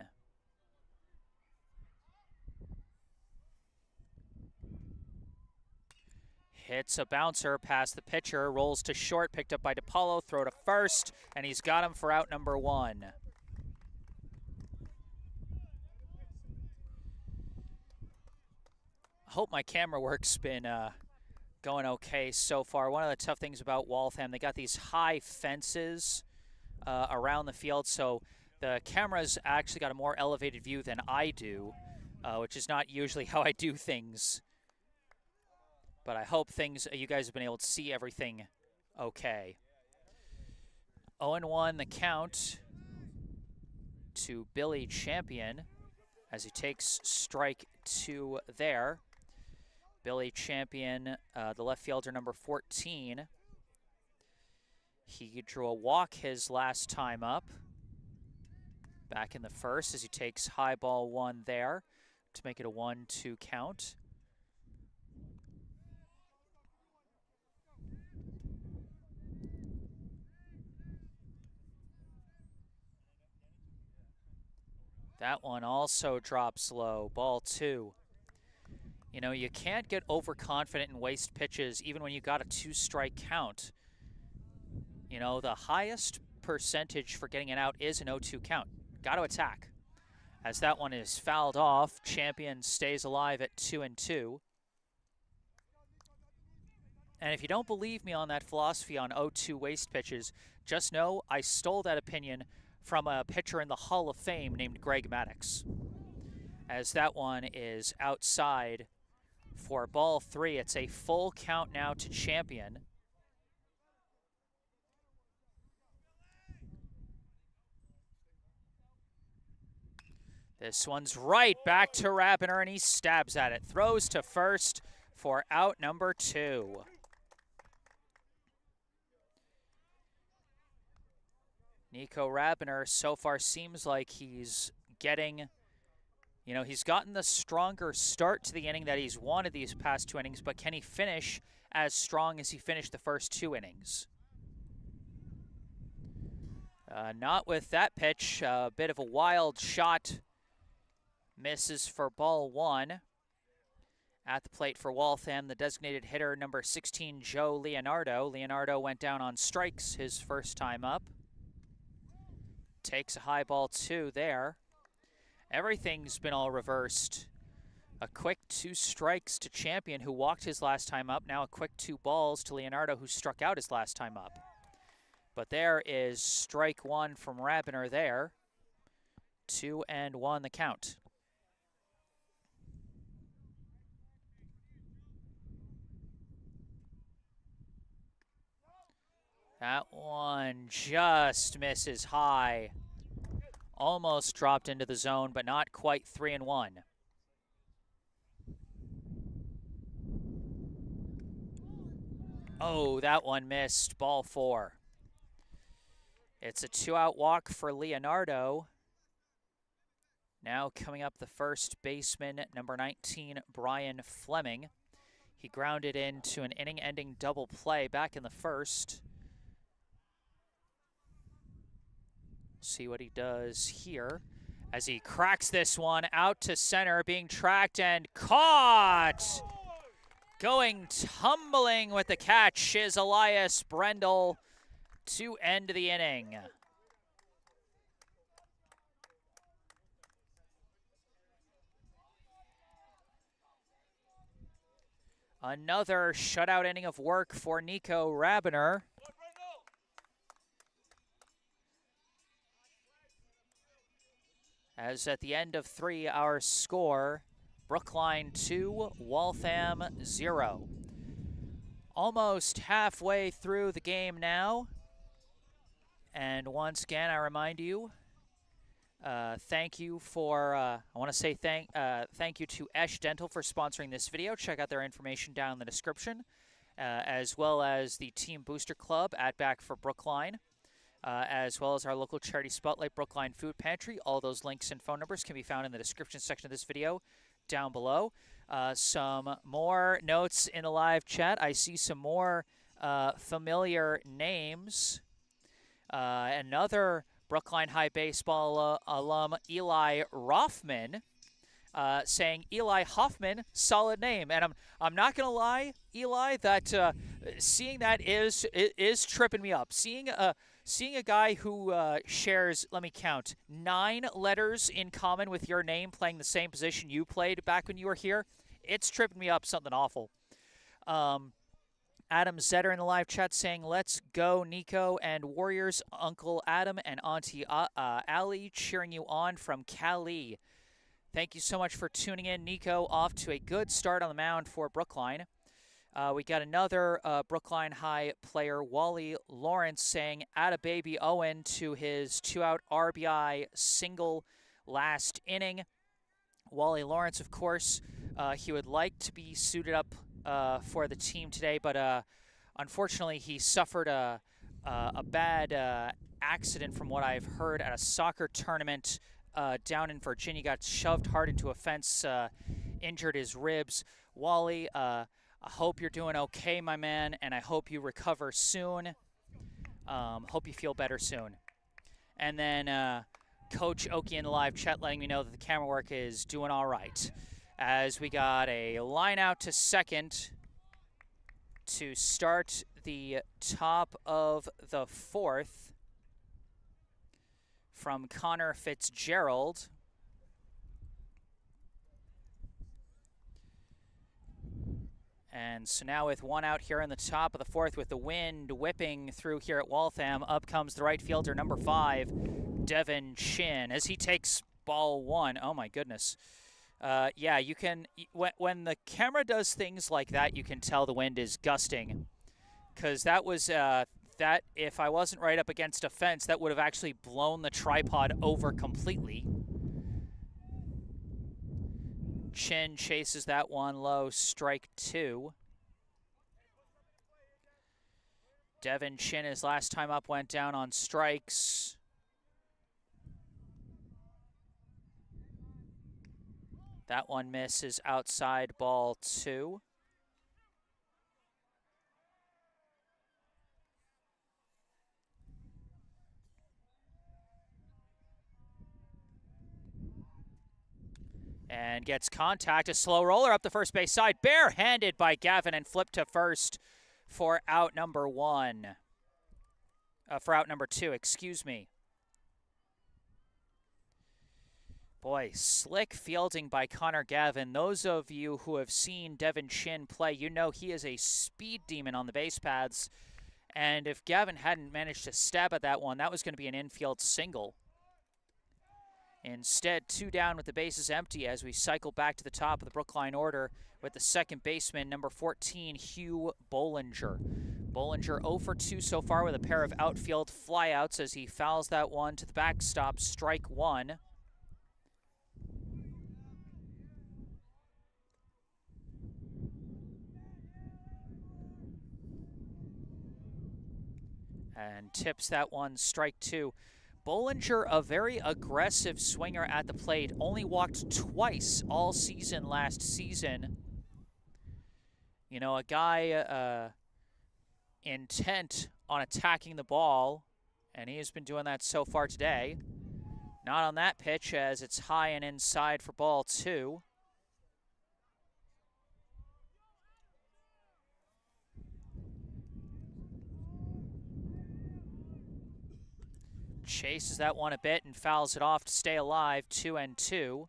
Hits a bouncer past the pitcher, rolls to short, picked up by DiPaolo, throw to first, and he's got him for out number 1. I hope my camera work's been going okay so far. One of the tough things about Waltham, they got these high fences around the field, so the camera's actually got a more elevated view than I do, which is not usually how I do things. But I hope you guys have been able to see everything okay. 0-1 the count to Billy Champion as he takes strike 2 there. Billy Champion, the left fielder, number 14. He drew a walk his last time up back in the first as he takes high ball 1 there to make it a 1-2 count. That one also drops low, ball 2. You know, you can't get overconfident and waste pitches even when you got a 2-strike count. You know, the highest percentage for getting it out is an 0-2 count. Got to attack. As that one is fouled off, Champion stays alive at 2-2. And if you don't believe me on that philosophy on 0-2 waste pitches, just know I stole that opinion from a pitcher in the Hall of Fame named Greg Maddux. As that one is outside for ball 3, it's a full count now to Champion. This one's right back to Rabiner, and he stabs at it. Throws to first for out number 2. Nico Rabiner so far seems like he's getting, you know, he's gotten the stronger start to the inning that he's wanted these past 2 innings, but can he finish as strong as he finished the first 2 innings? Not with that pitch. A bit of a wild shot. Misses for ball 1. At the plate for Waltham, the designated hitter, number 16, Joe Leonardo. Leonardo went down on strikes his first time up. Takes a high ball 2 there. Everything's been all reversed. A quick 2 strikes to Champion, who walked his last time up. Now a quick 2 balls to Leonardo, who struck out his last time up. But there is strike 1 from Rabiner there. 2-1 the count. That one just misses high. Almost dropped into the zone, but not quite 3-1. Oh, that one missed. Ball 4. It's a 2-out walk for Leonardo. Now coming up, the first baseman, number 19, Brian Fleming. He grounded into an inning-ending double play back in the first. See what he does here as he cracks this one out to center, being tracked and caught. Going tumbling with the catch is Elias Brendel to end the inning. Another shutout inning of work for Nico Rabiner. As at the end of 3, our score, Brookline 2, Waltham 0. Almost halfway through the game now. And once again, I remind you, thank you for, I want to say thank you to Esh Dental for sponsoring this video. Check out their information down in the description, as well as the Team Booster Club at Back for Brookline. As well as our local charity Spotlight Brookline Food Pantry. All those links and phone numbers can be found in the description section of this video down below. Some more notes in the live chat. I see some more familiar names. Another Brookline High Baseball alum, Eli Rothman, saying Eli Hoffman, solid name. And I'm not going to lie, Eli, that seeing that is tripping me up. Seeing a guy who shares, let me count, 9 letters in common with your name playing the same position you played back when you were here, it's tripping me up something awful. Adam Zetter in the live chat saying, let's go, Nico and Warriors. Uncle Adam and Auntie Ali cheering you on from Cali. Thank you so much for tuning in. Nico off to a good start on the mound for Brookline. We got another Brookline High player, Wally Lawrence, saying, atta baby Owen to his 2-out RBI single last inning. Wally Lawrence, of course, he would like to be suited up for the team today, but unfortunately he suffered a bad accident from what I've heard at a soccer tournament down in Virginia. Got shoved hard into a fence, injured his ribs. Wally, I hope you're doing okay, my man, and I hope you recover soon. Hope you feel better soon. And then Coach Oki in the live chat letting me know that the camera work is doing all right. As we got a line out to second to start the top of the fourth from Connor Fitzgerald. And so now with one out here in the top of the fourth with the wind whipping through here at Waltham, up comes the right fielder, number 5, Devin Chin, as he takes ball 1. Oh my goodness. Yeah, you can, when the camera does things like that, you can tell the wind is gusting. Because that was, that if I wasn't right up against a fence, that would have actually blown the tripod over completely. Chin chases that one low, strike 2. Devin Chin, his last time up, went down on strikes. That one misses outside, ball 2. And gets contact, a slow roller up the first base side, barehanded by Gavin and flipped to first for out number 1. For out number 2, excuse me. Boy, slick fielding by Connor Gavin. Those of you who have seen Devin Chin play, you know he is a speed demon on the base paths. And if Gavin hadn't managed to stab at that one, that was going to be an infield single. Instead, 2 down with the bases empty as we cycle back to the top of the Brookline order with the second baseman, number 14, Hugh Bollinger. Bollinger 0 for 2 so far with a pair of outfield flyouts as he fouls that one to the backstop, strike 1. And tips that one, strike 2. Bollinger, a very aggressive swinger at the plate, only walked twice all season last season. You know, a guy intent on attacking the ball, and he has been doing that so far today. Not on that pitch as it's high and inside for ball 2. Chases that one a bit and fouls it off to stay alive, 2-2.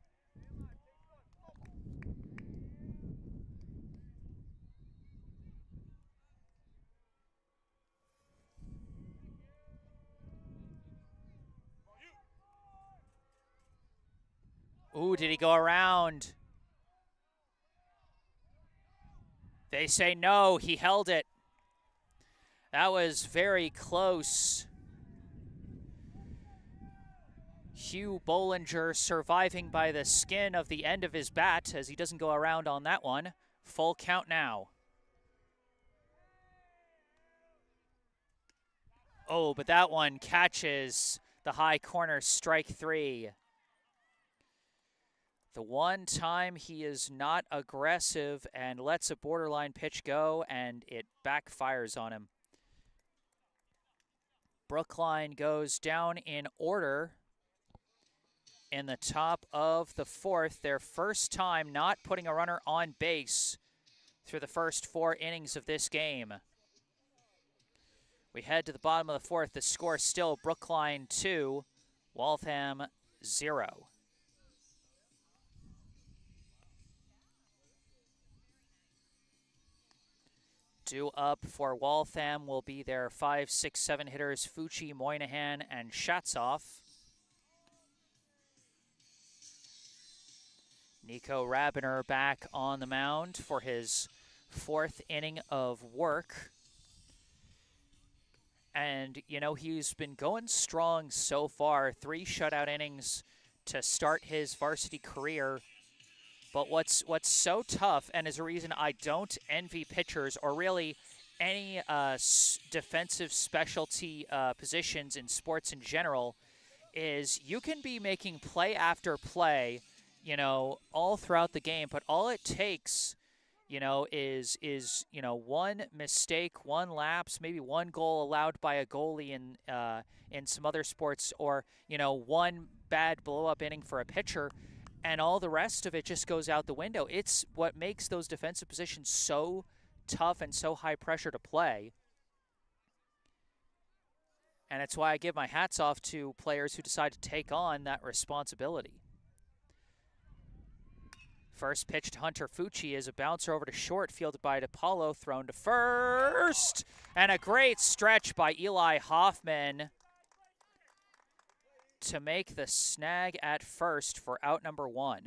Ooh, did he go around? They say no, he held it. That was very close. Hugh Bollinger surviving by the skin of the end of his bat as he doesn't go around on that one. Full count now. Oh, but that one catches the high corner, strike 3. The one time he is not aggressive and lets a borderline pitch go, and it backfires on him. Brookline goes down in order in the top of the fourth, their first time not putting a runner on base through the first 4 innings of this game. We head to the bottom of the fourth. The score still Brookline 2, Waltham 0. Due up for Waltham will be their 5, 6, 7 hitters, Fucci, Moynihan, and Shatsov. Nico Rabiner back on the mound for his 4th inning of work. And, you know, he's been going strong so far. 3 shutout innings to start his varsity career. But what's so tough, and is a reason I don't envy pitchers or really any defensive specialty positions in sports in general, is you can be making play after play, you know, all throughout the game, but all it takes, you know, is you know, one mistake, one lapse, maybe one goal allowed by a goalie in some other sports, or, you know, one bad blow-up inning for a pitcher, and all the rest of it just goes out the window. It's what makes those defensive positions so tough and so high pressure to play. And it's why I give my hats off to players who decide to take on that responsibility. First pitch to Hunter Fucci is a bouncer over to short, fielded by DePaulo, thrown to first. And a great stretch by Eli Hoffman to make the snag at first for out number 1.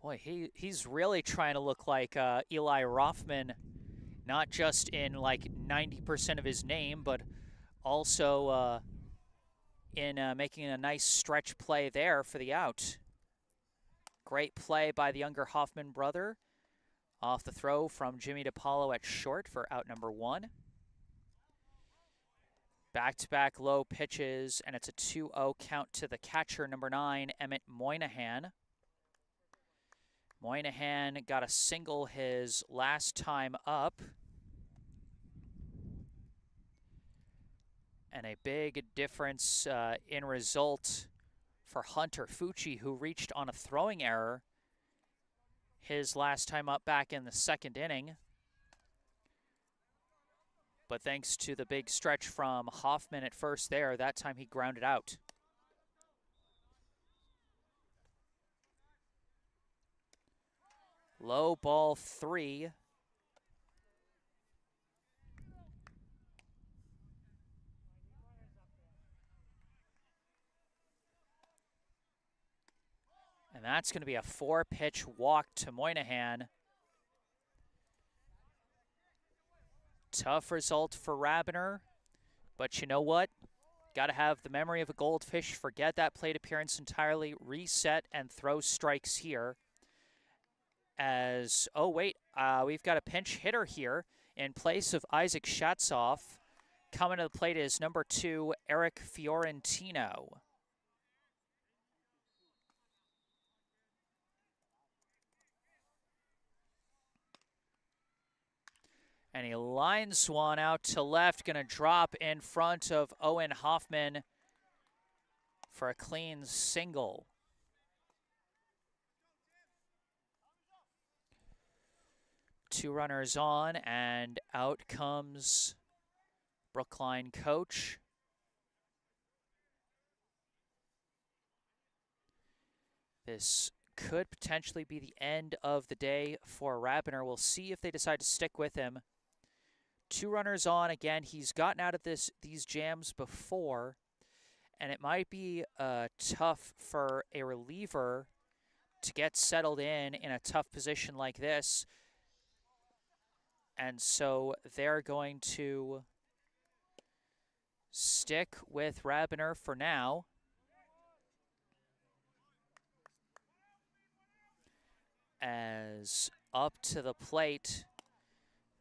Boy, he's really trying to look like Eli Rothman, not just in like 90% of his name, but also in making a nice stretch play there for the out. Great play by the younger Hoffman brother. Off the throw from Jimmy DePaulo at short for out number 1. Back-to-back low pitches, and it's a 2-0 count to the catcher, number 9, Emmett Moynihan. Moynihan got a single his last time up. And a big difference in result for Hunter Fucci, who reached on a throwing error his last time up back in the 2nd inning. But thanks to the big stretch from Hoffman at first there, that time he grounded out. Low ball 3. And that's going to be a 4-pitch walk to Moynihan. Tough result for Rabiner, but you know what? Got to have the memory of a goldfish, forget that plate appearance entirely, reset, and throw strikes here. As, oh wait, we've got a pinch hitter here in place of Isaac Shatsov. Coming to the plate is number 2, Eric Fiorentino. And he lines one out to left, going to drop in front of Owen Hoffman for a clean single. Two runners on, and out comes Brookline coach. This could potentially be the end of the day for Rabiner. We'll see if they decide to stick with him. 2 runners on. Again, he's gotten out of these jams before, and it might be tough for a reliever to get settled in a tough position like this. And so they're going to stick with Rabiner for now. As up to the plate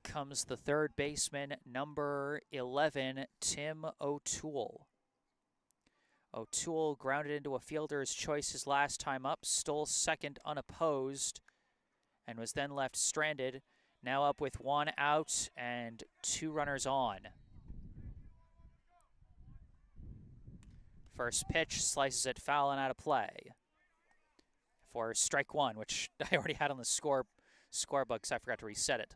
comes the 3rd baseman, number 11, Tim O'Toole. O'Toole grounded into a fielder's choice his last time up, stole second unopposed, and was then left stranded. Now up with 1 out and 2 runners on. First pitch, slices it foul and out of play for strike 1, which I already had on the scorebook because I forgot to reset it.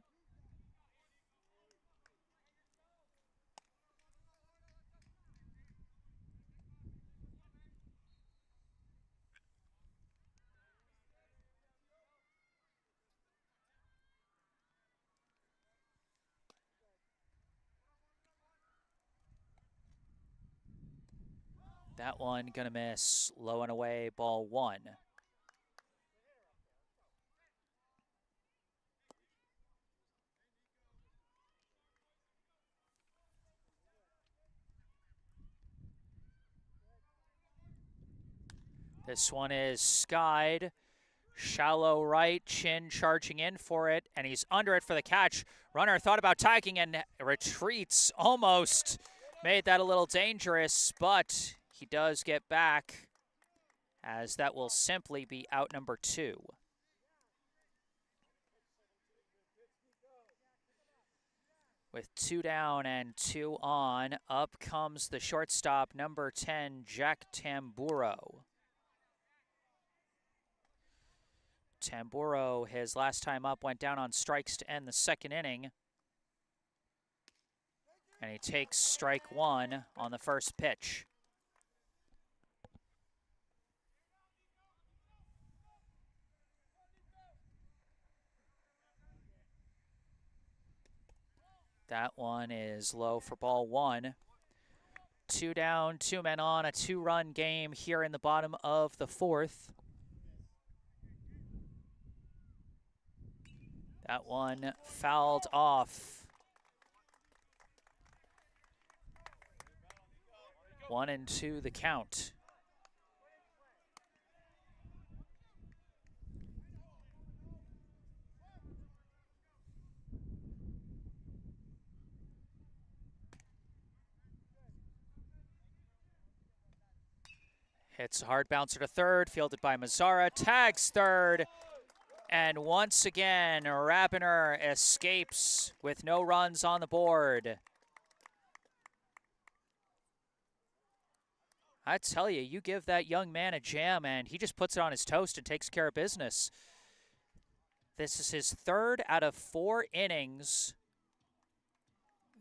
That one gonna miss. Low and away, ball 1. This one is skied. Shallow right, Chin charging in for it, and he's under it for the catch. Runner thought about tagging and retreats. Almost made that a little dangerous, but he does get back, as that will simply be out number 2. With 2 down and 2 on, up comes the shortstop, number 10, Jack Tamburo. Tamburo, his last time up, went down on strikes to end the 2nd inning. And he takes strike 1 on the first pitch. That one is low for ball 1. 2 down, 2 men on, a 2-run game here in the bottom of the 4th. That one fouled off. 1-2 the count. Hits a hard bouncer to third, fielded by Mazzara, tags third, and once again, Rabiner escapes with no runs on the board. I tell you, you give that young man a jam and he just puts it on his toast and takes care of business. This is his 3rd out of 4 innings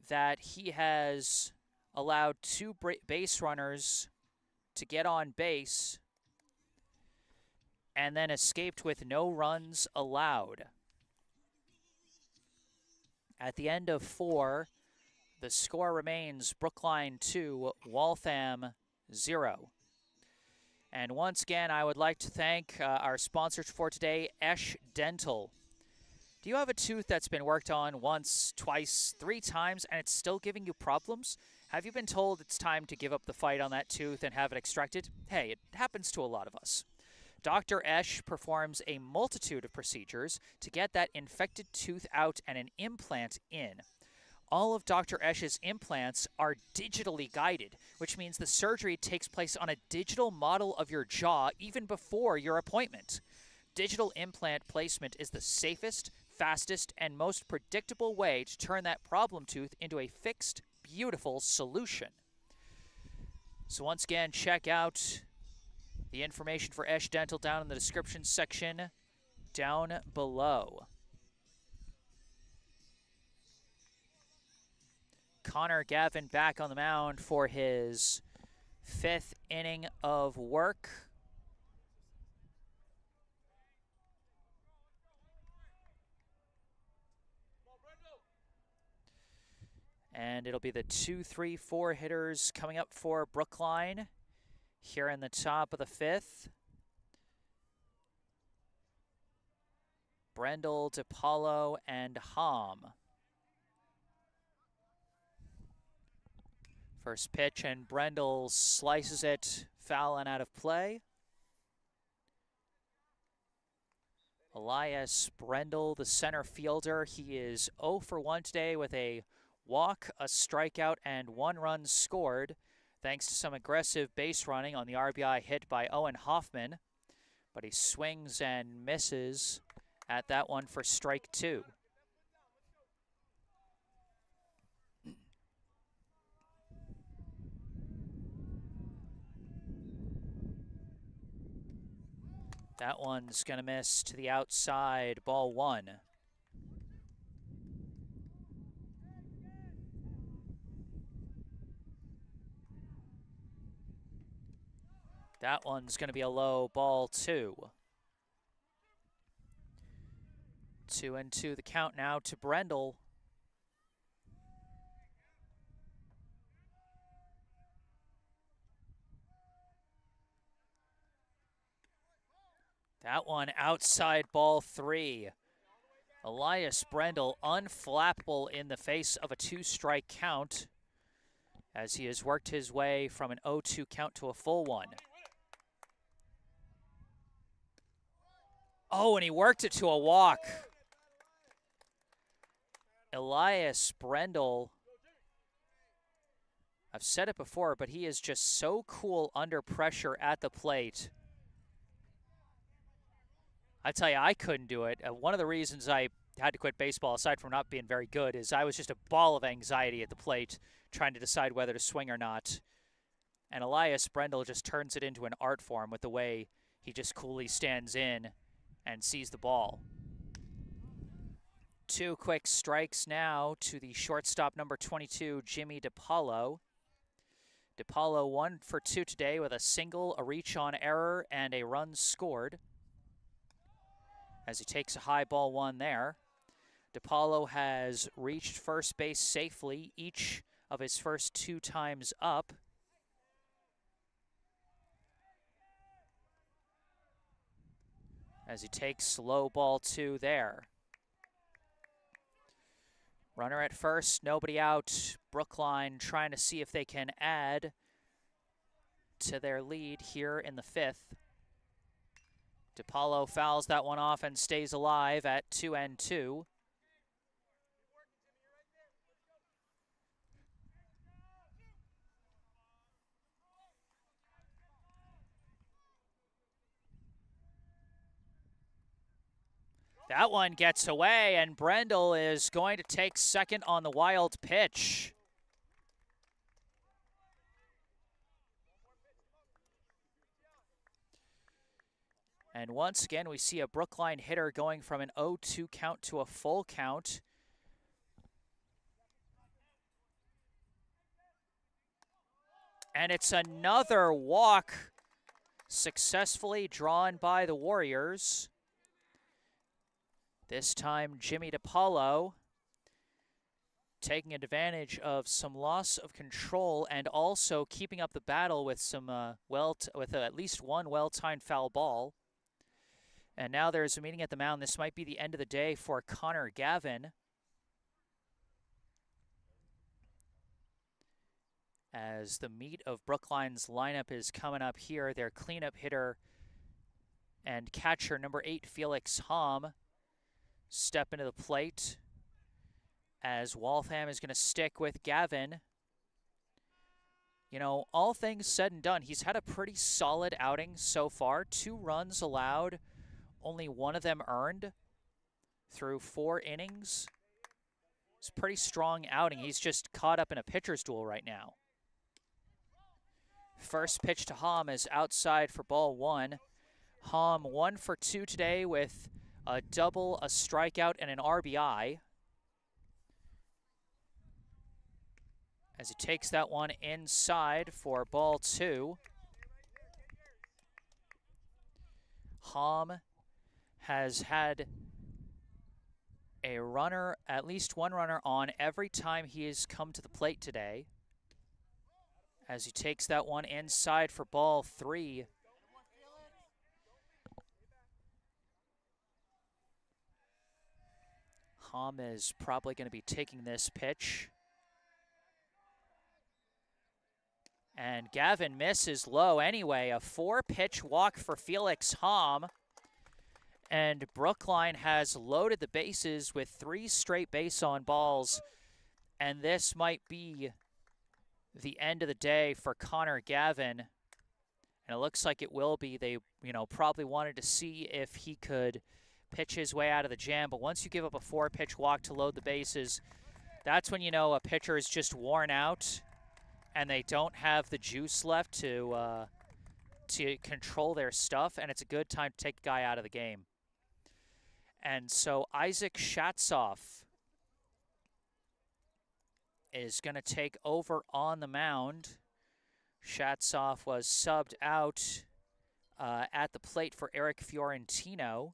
that he has allowed 2 base runners to get on base and then escaped with no runs allowed. At the end of 4, the score remains Brookline 2, Waltham 0. And once again, I would like to thank our sponsors for today, Esh Dental. Do you have a tooth that's been worked on once, twice, 3 times, and it's still giving you problems? Have you been told it's time to give up the fight on that tooth and have it extracted? Hey, it happens to a lot of us. Dr. Esh performs a multitude of procedures to get that infected tooth out and an implant in. All of Dr. Esch's implants are digitally guided, which means the surgery takes place on a digital model of your jaw even before your appointment. Digital implant placement is the safest, fastest, and most predictable way to turn that problem tooth into a fixed, beautiful solution. So once again, check out the information for Esh Dental down in the description section down below. Connor Gavin back on the mound for his 5th inning of work. And it'll be the 2, 3, 4 hitters coming up for Brookline here in the top of the 5th. Brendel, DePaulo, and Hom. First pitch, and Brendel slices it foul and out of play. Elias Brendel, the center fielder, he is 0 for 1 today with a walk, a strikeout, and 1 run scored, thanks to some aggressive base running on the RBI hit by Owen Hoffman. But he swings and misses at that one for strike 2. That one's going to miss to the outside, ball 1. That one's going to be a low, ball 2. 2-2 the count now to Brendel. That one outside ball 3. Elias Brendel unflappable in the face of a 2-strike count as he has worked his way from an 0-2 count to a full one. Oh, and he worked it to a walk. Elias Brendel, I've said it before, but he is just so cool under pressure at the plate. I tell you, I couldn't do it. One of the reasons I had to quit baseball, aside from not being very good, is I was just a ball of anxiety at the plate trying to decide whether to swing or not. And Elias Brendel just turns it into an art form with the way he just coolly stands in and sees the ball. 2 quick strikes now to the shortstop, number 22, Jimmy DiPaolo. DiPaolo 1 for 2 today with a single, a reach on error, and a run scored. As he takes a high ball 1 there. DiPaolo has reached first base safely each of his first 2 times up. As he takes low ball 2 there. Runner at first, nobody out. Brookline trying to see if they can add to their lead here in the 5th. DiPaolo fouls that one off and stays alive at 2-2. That one gets away, and Brendel is going to take second on the wild pitch. And once again, we see a Brookline hitter going from an 0-2 count to a full count. And it's another walk successfully drawn by the Warriors. This time, Jimmy DiPaolo taking advantage of some loss of control and also keeping up the battle with some at least one well-timed foul ball. And now there's a meeting at the mound. This might be the end of the day for Connor Gavin, as the meat of Brookline's lineup is coming up here. Their cleanup hitter and catcher, number 8, Felix Hom, step into the plate as Waltham is going to stick with Gavin. You know, all things said and done, he's had a pretty solid outing so far. 2 runs allowed, only 1 of them earned through 4 innings. It's a pretty strong outing. He's just caught up in a pitcher's duel right now. First pitch to Hom is outside for ball 1. Hom 1 for 2 today with a double, a strikeout, and an RBI. As he takes that one inside for ball 2. Hom has had a runner, at least one runner on every time he has come to the plate today. As he takes that one inside for ball 3. Hom is probably going to be taking this pitch. And Gavin misses low anyway. A 4-pitch walk for Felix Hom. And Brookline has loaded the bases with 3 straight base on balls. And this might be the end of the day for Connor Gavin. And it looks like it will be. They, probably wanted to see if he could pitch his way out of the jam. But once you give up a 4-pitch walk to load the bases, that's when you know a pitcher is just worn out and they don't have the juice left to control their stuff, and it's a good time to take a guy out of the game. And so Isaac Shatsoff is going to take over on the mound. Shatsoff was subbed out at the plate for Eric Fiorentino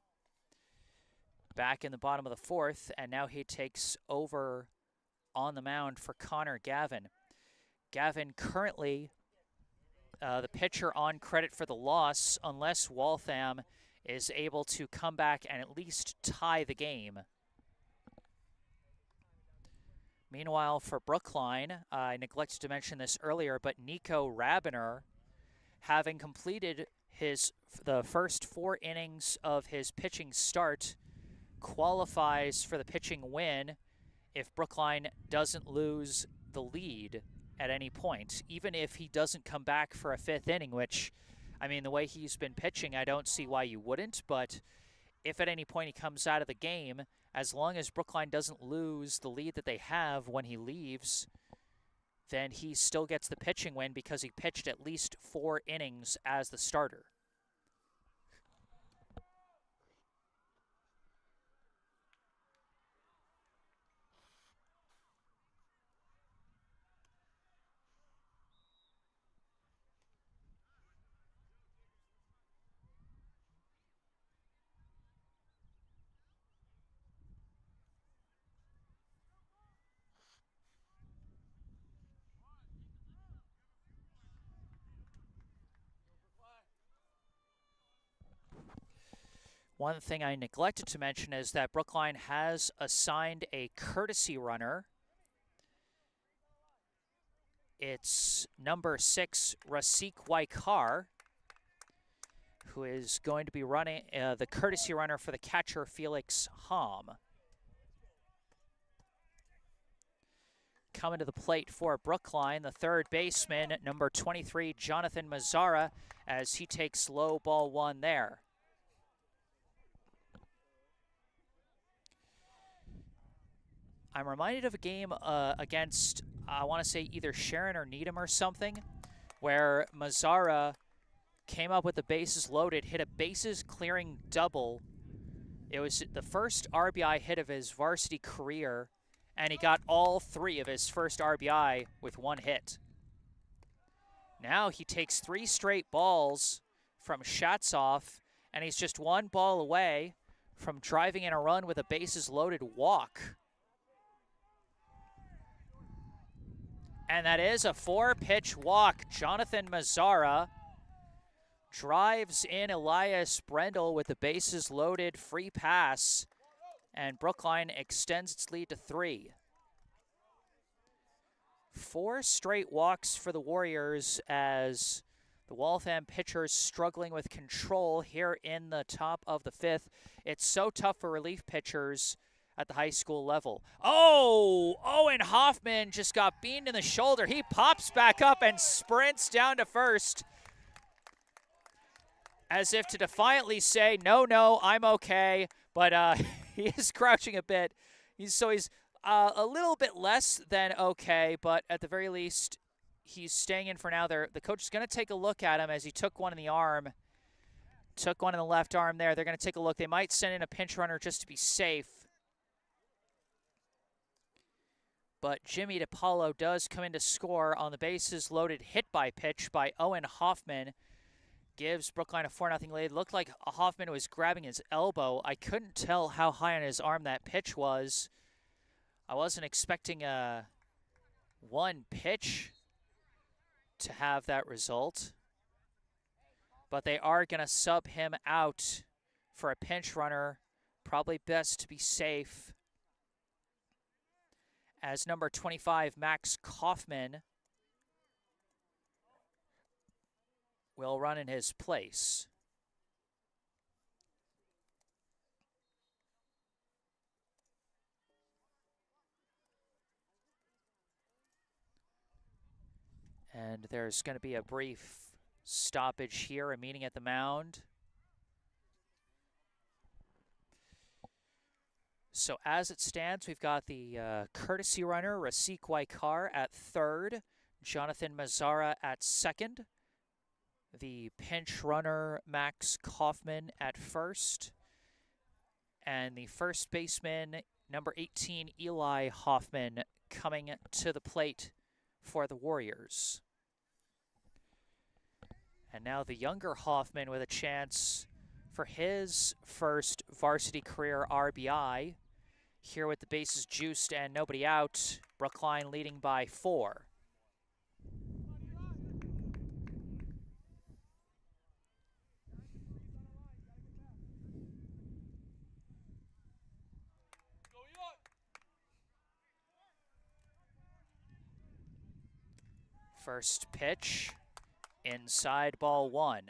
back in the bottom of the 4th, and now he takes over on the mound for Connor Gavin. Gavin currently the pitcher on credit for the loss, unless Waltham is able to come back and at least tie the game. Meanwhile, for Brookline, I neglected to mention this earlier, but Nico Rabiner, having completed the first 4 innings of his pitching start, qualifies for the pitching win if Brookline doesn't lose the lead at any point, even if he doesn't come back for a 5th inning, which, I mean, the way he's been pitching, I don't see why you wouldn't, but if at any point he comes out of the game, as long as Brookline doesn't lose the lead that they have when he leaves, then he still gets the pitching win because he pitched at least 4 innings as the starter. One thing I neglected to mention is that Brookline has assigned a courtesy runner. It's number 6, Rasik Waikar, who is going to be running the courtesy runner for the catcher, Felix Hom. Coming to the plate for Brookline, the third baseman, number 23, Jonathan Mazzara, as he takes low ball 1 there. I'm reminded of a game against, I want to say either Sharon or Needham or something, where Mazzara came up with the bases loaded, hit a bases clearing double. It was the first RBI hit of his varsity career, and he got all 3 of his first RBI with 1 hit. Now he takes 3 straight balls from Shatzoff, and he's just 1 ball away from driving in a run with a bases loaded walk. And that is a 4-pitch walk. Jonathan Mazzara drives in Elias Brendel with the bases loaded free pass, and Brookline extends its lead to 3. 4 straight walks for the Warriors as the Waltham pitchers struggling with control here in the top of the 5th. It's so tough for relief pitchers at the high school level. Oh, Owen Hoffman just got beamed in the shoulder. He pops back up and sprints down to first as if to defiantly say, no, I'm okay. But he is crouching a bit. He's a little bit less than okay, but at the very least, he's staying in for now. The coach is going to take a look at him as he took one in the arm. Took one in the left arm there. They're going to take a look. They might send in a pinch runner just to be safe. But Jimmy DiPaolo does come in to score on the bases loaded hit by pitch by Owen Hoffman. Gives Brookline a 4-0 lead. Looked like Hoffman was grabbing his elbow. I couldn't tell how high on his arm that pitch was. I wasn't expecting a 1 pitch to have that result. But they are going to sub him out for a pinch runner. Probably best to be safe, as number 25, Max Kaufman, will run in his place. And there's going to be a brief stoppage here, a meeting at the mound. So as it stands, we've got the courtesy runner, Rasik Waikar, at 3rd, Jonathan Mazzara at 2nd, the pinch runner, Max Kaufman, at 1st, and the first baseman, number 18, Eli Hoffman, coming to the plate for the Warriors. And now the younger Hoffman with a chance for his first varsity career RBI. Here with the bases juiced and nobody out, Brookline leading by 4. First pitch, inside, ball 1.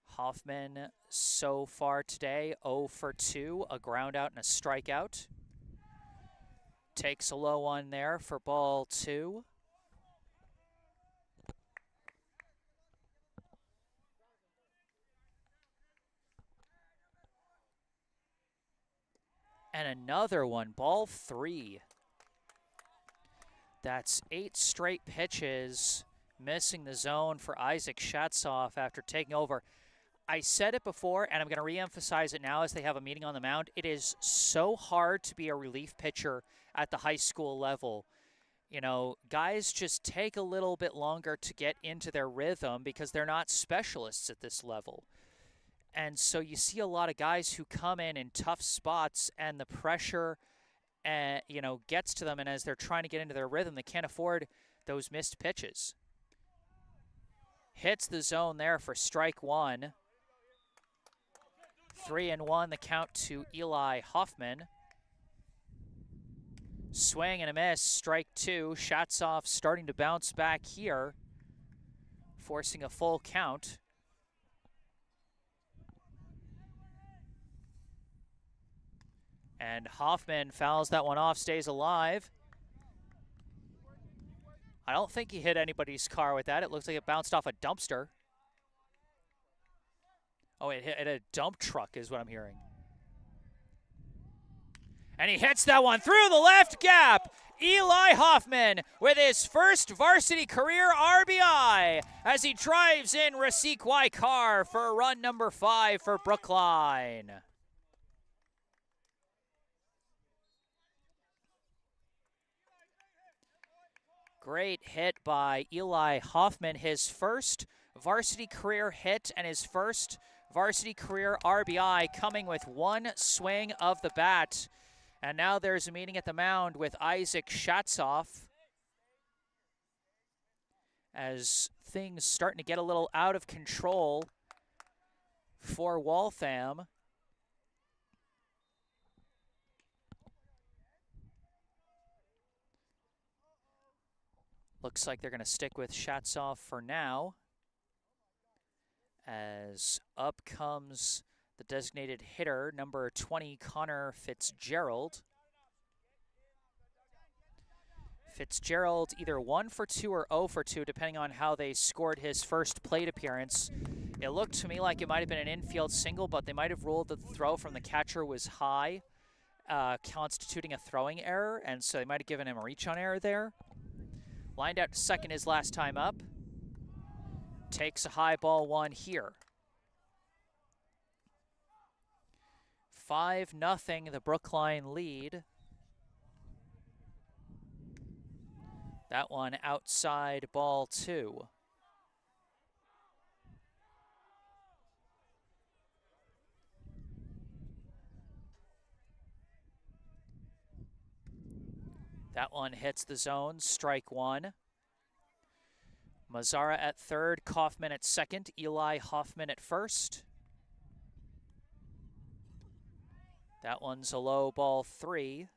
Hoffman so far today, 0 for 2, a ground out and a strikeout. Takes a low one there for ball 2. And another one, ball 3. That's 8 straight pitches, missing the zone for Isaac Shatsoff after taking over. I said it before, and I'm going to re-emphasize it now as they have a meeting on the mound. It is so hard to be a relief pitcher at the high school level. You know, guys just take a little bit longer to get into their rhythm because they're not specialists at this level. And so you see a lot of guys who come in tough spots, and the pressure, gets to them. And as they're trying to get into their rhythm, they can't afford those missed pitches. Hits the zone there for strike 1. 3-1 the count to Eli Hoffman. Swing and a miss, strike 2. Shatsoff starting to bounce back here, forcing a full count. And Hoffman fouls that one off, stays alive. I don't think he hit anybody's car with that. It looks like it bounced off a dumpster. Oh, it hit a dump truck is what I'm hearing. And he hits that one through the left gap. Eli Hoffman with his first varsity career RBI as he drives in Rasik Waikar for run number 5 for Brookline. Great hit by Eli Hoffman, his first varsity career hit and his first varsity career RBI coming with one swing of the bat. And now there's a meeting at the mound with Isaac Shatsoff as things starting to get a little out of control for Waltham. Looks like they're going to stick with Shatsoff for now, as up comes the designated hitter, number 20, Connor Fitzgerald. Fitzgerald either 1 for 2 or 0 for 2, depending on how they scored his first plate appearance. It looked to me like it might have been an infield single, but they might have ruled that the throw from the catcher was high, constituting a throwing error, and so they might have given him a reach-on error there. Lined out to second his last time up. Takes a high ball 1 here. 5-0 the Brookline lead. That one outside, ball 2. That one hits the zone, strike 1. Mazzara at third, Kaufman at second, Eli Hoffman at first. That one's a low, ball 3.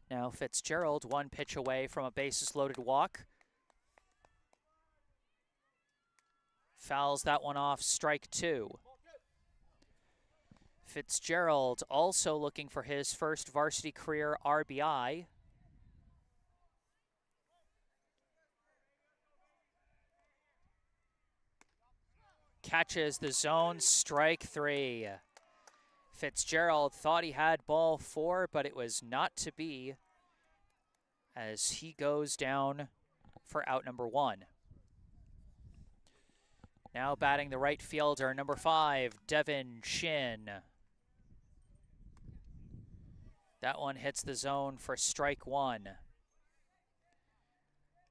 Now Fitzgerald 1 pitch away from a bases-loaded walk. Fouls that one off, strike 2. Fitzgerald also looking for his first varsity career RBI. Catches the zone, strike 3. Fitzgerald thought he had ball 4, but it was not to be as he goes down for out number 1. Now batting the right fielder, number 5, Devin Chin. That one hits the zone for strike 1.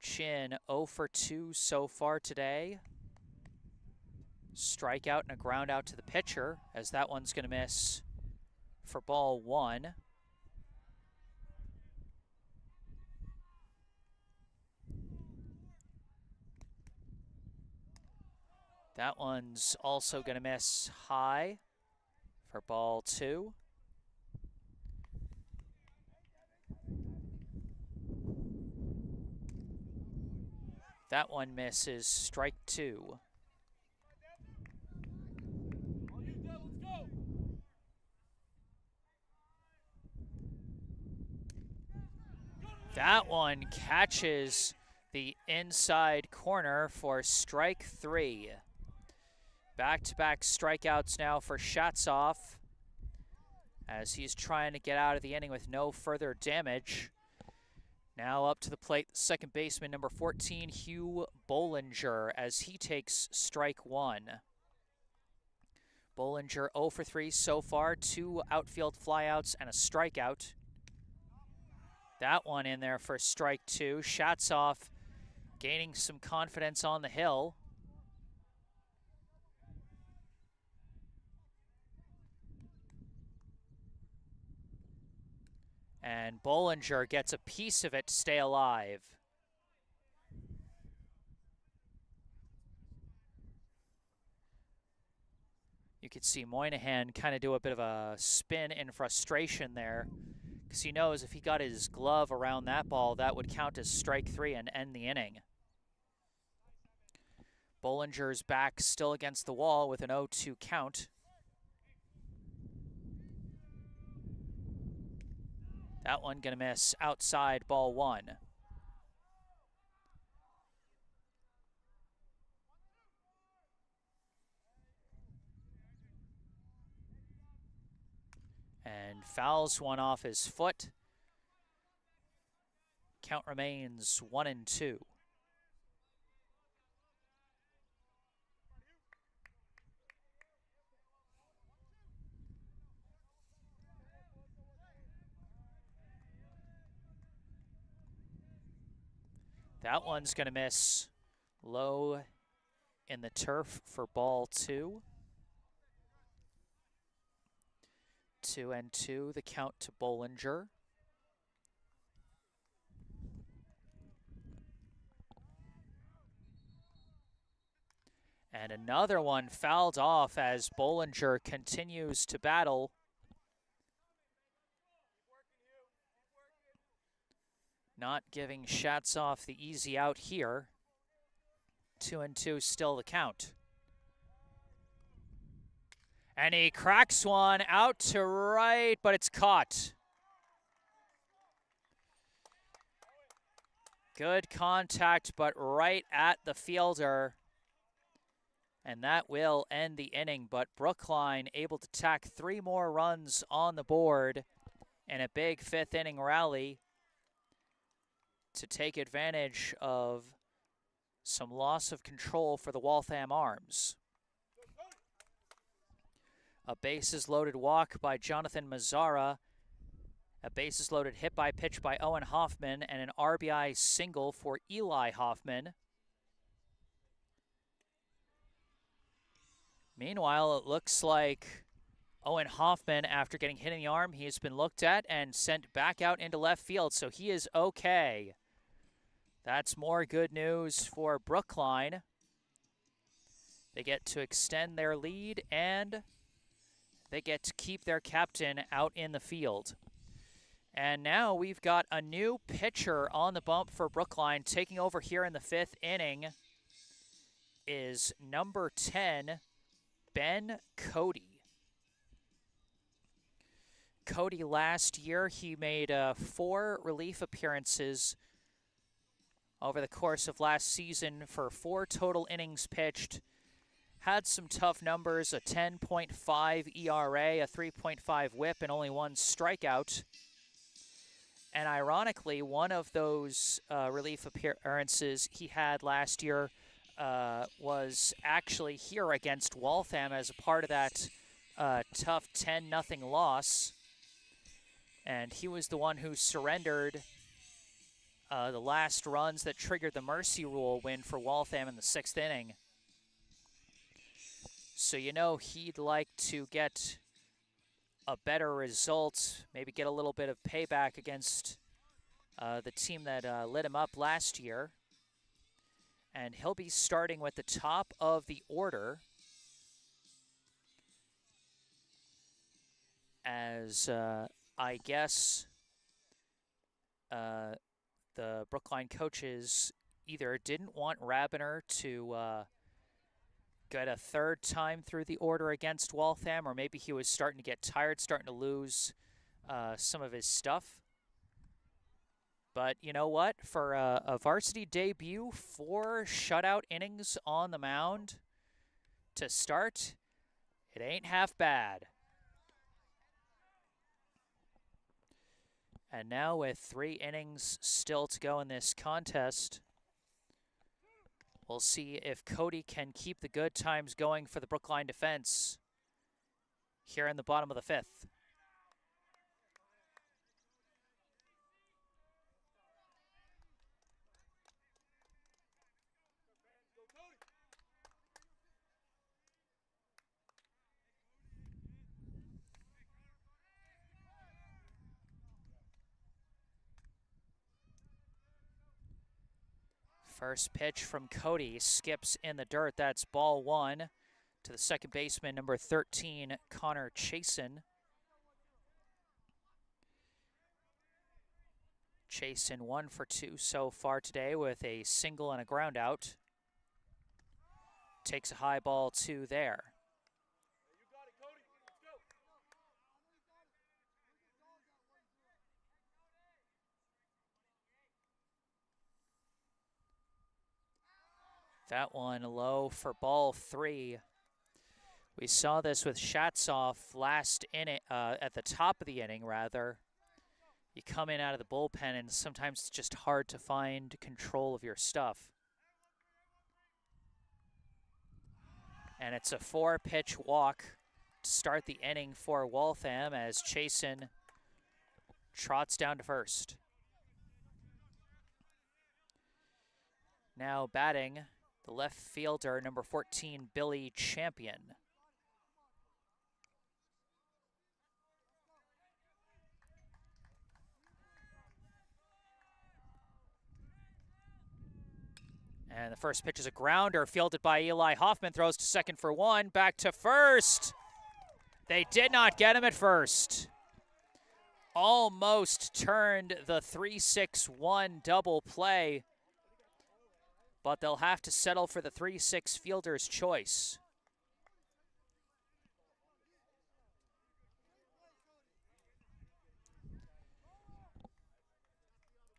Chin 0 for 2 so far today. Strikeout and a ground out to the pitcher, as that one's going to miss for ball 1. That one's also going to miss high for ball 2. That one misses, strike 2. That one catches the inside corner for strike 3. Back-to-back strikeouts now for Shatsov as he's trying to get out of the inning with no further damage. Now up to the plate, second baseman, number 14, Hugh Bollinger, as he takes strike 1. Bollinger 0 for 3 so far, 2 outfield flyouts and a strikeout. That one in there for strike 2. Shatsov gaining some confidence on the hill. And Bollinger gets a piece of it to stay alive. You could see Moynihan kind of do a bit of a spin in frustration there, because he knows if he got his glove around that ball, that would count as strike 3 and end the inning. Bollinger's back still against the wall with an 0-2 count. That one gonna miss outside, ball 1. And fouls one off his foot. Count remains 1-2. That one's going to miss low in the turf for ball 2. 2-2, the count to Bollinger. And another one fouled off as Bollinger continues to battle. Not giving Shatsov the easy out here. 2-2 still the count. And he cracks one out to right, but it's caught. Good contact, but right at the fielder. And that will end the inning, but Brookline able to tack 3 more runs on the board in a big 5th inning rally to take advantage of some loss of control for the Waltham Arms. A bases-loaded walk by Jonathan Mazzara, a bases-loaded hit by pitch by Owen Hoffman, and an RBI single for Eli Hoffman. Meanwhile, it looks like Owen Hoffman, after getting hit in the arm, he has been looked at and sent back out into left field, so he is okay. That's more good news for Brookline. They get to extend their lead, and they get to keep their captain out in the field. And now we've got a new pitcher on the bump for Brookline. Taking over here in the 5th inning is number 10, Ben Cody. Cody last year, he made 4 relief appearances over the course of last season for 4 total innings pitched. Had some tough numbers, a 10.5 ERA, a 3.5 whip, and only 1 strikeout. And ironically, one of those relief appearances he had last year was actually here against Waltham as a part of that tough 10-0 loss. And he was the one who surrendered the last runs that triggered the Mercy Rule win for Waltham in the 6th inning. So you know he'd like to get a better result, maybe get a little bit of payback against the team that lit him up last year. And he'll be starting with the top of the order as I guess the Brookline coaches either didn't want Rabiner to get a third time through the order against Waltham, or maybe he was starting to get tired, starting to lose some of his stuff. But you know what? For a varsity debut, 4 shutout innings on the mound to start, it ain't half bad. And now with 3 innings still to go in this contest, we'll see if Cody can keep the good times going for the Brookline defense here in the bottom of the 5th. First pitch from Cody skips in the dirt. That's ball 1 to the second baseman, number 13, Connor Chasen. Chasen 1 for 2 so far today with a single and a ground out. Takes a high ball 2 there. That one low for ball 3. We saw this with Shatsoff last inning, at the top of the inning, rather. You come in out of the bullpen, and sometimes it's just hard to find control of your stuff. And it's a 4-pitch walk to start the inning for Waltham as Chasen trots down to first. Now batting, the left fielder, number 14, Billy Champion. And the first pitch is a grounder, fielded by Eli Hoffman, throws to second for 1, back to first. They did not get him at first. Almost turned the 3-6-1 double play, but they'll have to settle for the 3-6 fielder's choice.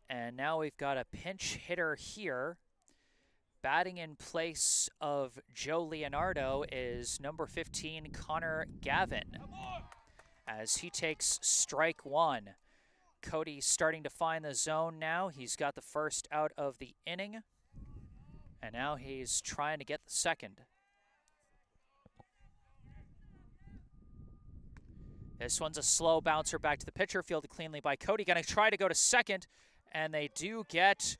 And now we've got a pinch hitter here. Batting in place of Joe Leonardo is number 15, Connor Gavin, as he takes strike 1. Cody's starting to find the zone now. He's got the first out of the inning, and now he's trying to get the second. This one's a slow bouncer back to the pitcher, fielded cleanly by Cody. Gonna try to go to second, and they do get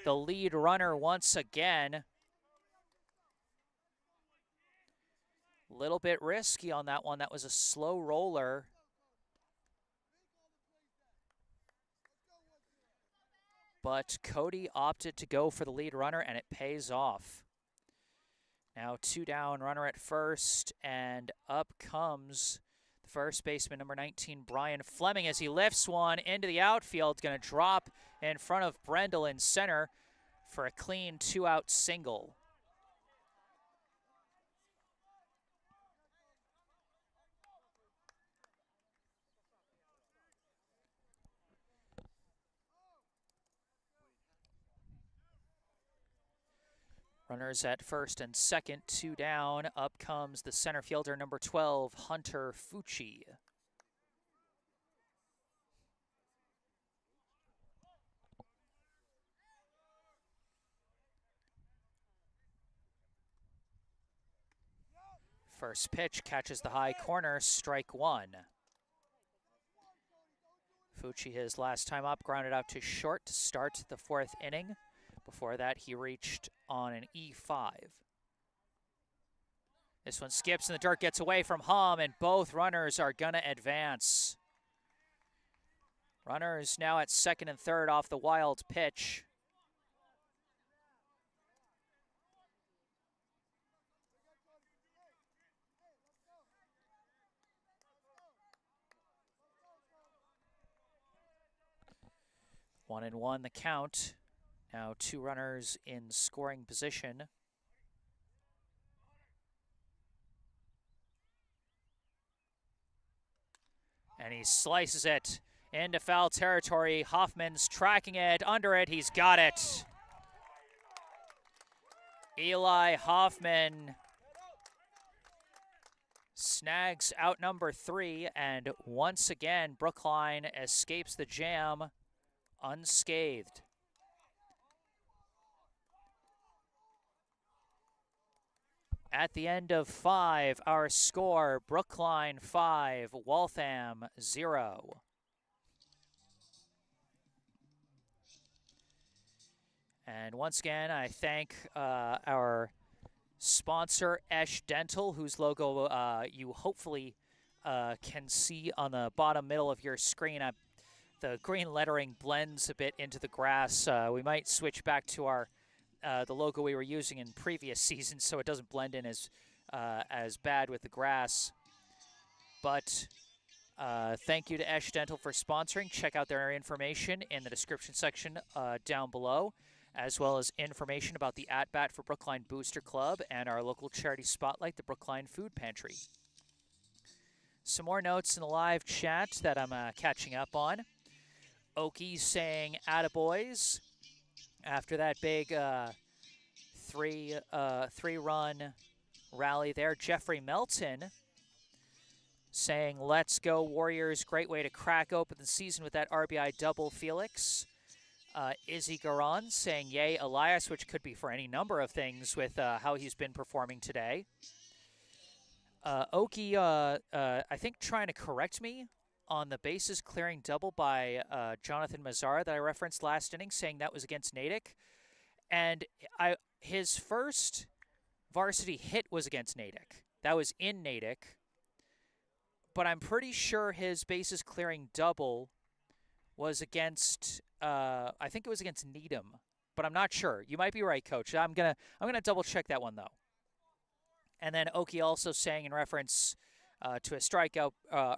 the lead runner once again. Little bit risky on that one. That was a slow roller. But Cody opted to go for the lead runner, and it pays off. Now 2 down, runner at first, and up comes the first baseman, number 19, Brian Fleming, as he lifts one into the outfield. Going to drop in front of Brendel in center for a clean 2-out single. Runners at first and second, 2 down. Up comes the center fielder, number 12, Hunter Fucci. First pitch catches the high corner, strike 1. Fucci, his last time up, grounded out to short to start the 4th inning. Before that, he reached on an E5. This one skips in the dirt, gets away from Hum, and both runners are gonna advance. Runners now at second and third off the wild pitch. One and one the count. Now 2 runners in scoring position. And he slices it into foul territory. Hoffman's tracking it, under it, he's got it. Eli Hoffman snags out number 3, and once again, Brookline escapes the jam unscathed. At the end of 5, our score, Brookline 5, Waltham 0. And once again, I thank our sponsor, Esh Dental, whose logo you hopefully can see on the bottom middle of your screen. The green lettering blends a bit into the grass. We might switch back to our the logo we were using in previous seasons, so it doesn't blend in as bad with the grass. But thank you to Esh Dental for sponsoring. Check out their information in the description section down below, as well as information about the at-bat for Brookline Booster Club and our local charity spotlight, the Brookline Food Pantry. Some more notes in the live chat that I'm catching up on. Okie saying attaboys after that big three-run rally there. Jeffrey Melton saying, let's go Warriors, great way to crack open the season with that RBI double, Felix. Izzy Garan saying, yay, Elias, which could be for any number of things with how he's been performing today. Okie, I think, trying to correct me on the bases clearing double by Jonathan Mazzara that I referenced last inning, saying that was against Natick. And his first varsity hit was against Natick. That was in Natick. But I'm pretty sure his bases clearing double was against, I think it was against Needham, but I'm not sure. You might be right, Coach. I'm gonna double check that one though. And then Okie also saying in reference to a strikeout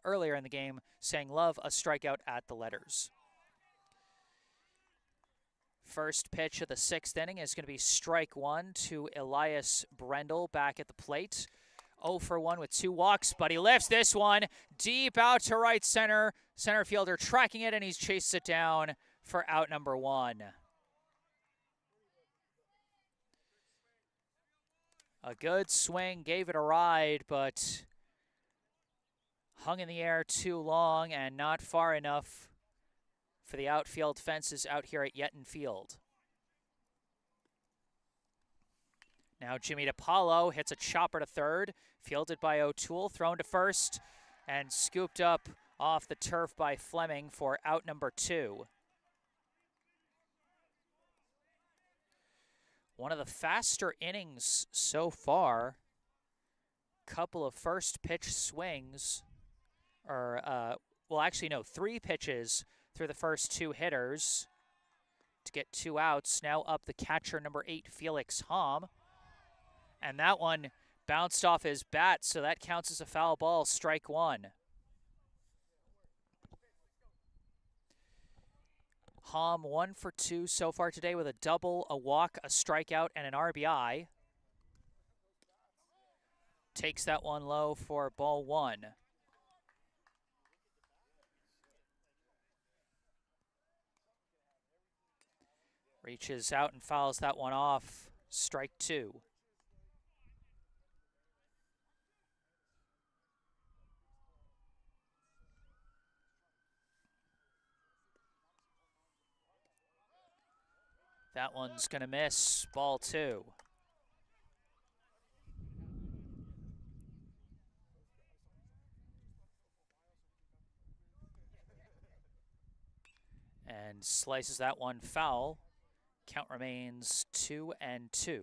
earlier in the game, saying love a strikeout at the letters. First pitch of the 6th inning is going to be strike 1 to Elias Brendel back at the plate. 0 for 1 with 2 walks, but he lifts this one deep out to right center. Center fielder tracking it, and he's chased it down for out number 1. A good swing, gave it a ride, but hung in the air too long and not far enough for the outfield fences out here at Yetton Field. Now Jimmy DiPaolo hits a chopper to third, fielded by O'Toole, thrown to first, and scooped up off the turf by Fleming for out number 2. One of the faster innings so far. Couple of first pitch swings, or, well, actually, no, 3 pitches through the first 2 hitters to get 2 outs. Now up the catcher, number 8, Felix Hom. And that one bounced off his bat, so that counts as a foul ball, strike 1. Hom 1 for 2 so far today with a double, a walk, a strikeout, and an RBI. Takes that one low for ball 1. Reaches out and fouls that one off, strike 2. That one's going to miss, ball 2. And slices that one foul. Count remains 2-2.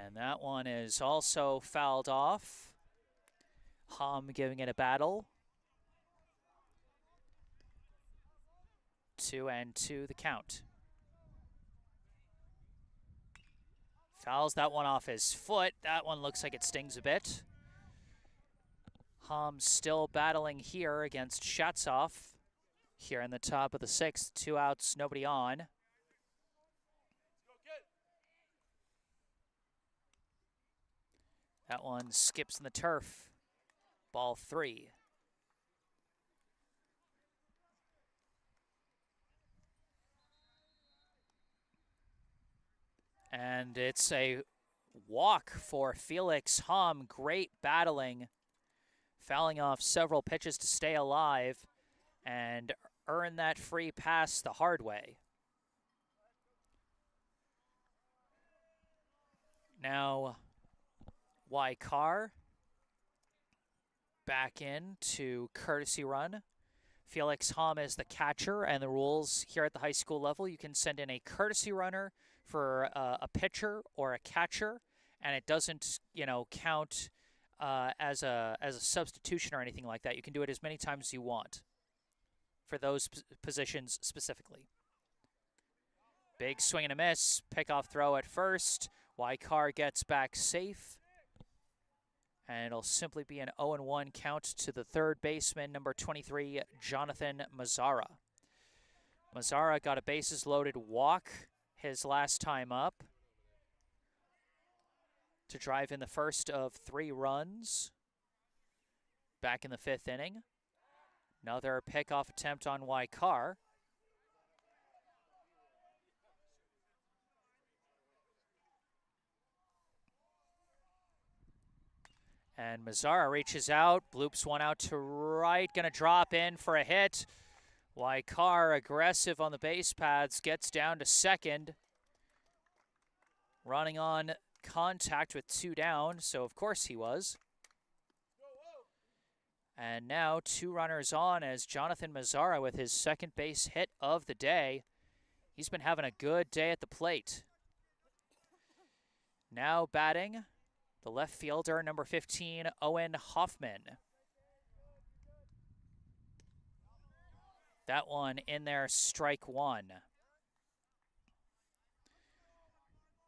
And that one is also fouled off. Hom giving it a battle. 2-2 the count. Fouls that one off his foot. That one looks like it stings a bit. Hom still battling here against Shatsov. Here in the top of the 6th, 2 outs, nobody on. That one skips in the turf. Ball 3. And it's a walk for Felix Hom. Great battling, fouling off several pitches to stay alive and earn that free pass the hard way. Now, Carr back in to courtesy run. Felix Hom is the catcher, and the rules here at the high school level, you can send in a courtesy runner for a pitcher or a catcher, and it doesn't, count as a substitution or anything like that. You can do it as many times as you want for those positions specifically. Big swing and a miss. Pickoff throw at first. Carr gets back safe. And it'll simply be an 0-1 count to the third baseman, number 23, Jonathan Mazzara. Mazzara got a bases-loaded walk his last time up to drive in the first of 3 runs back in the 5th inning. Another pickoff attempt on Carr. And Mazzara reaches out, bloops one out to right, gonna drop in for a hit. Carr aggressive on the base paths, gets down to second. Running on contact with 2 down, so of course he was. And now 2 runners on as Jonathan Mazzara with his second base hit of the day. He's been having a good day at the plate. Now batting, the left fielder, number 15, Owen Hoffman. That one in there, strike 1.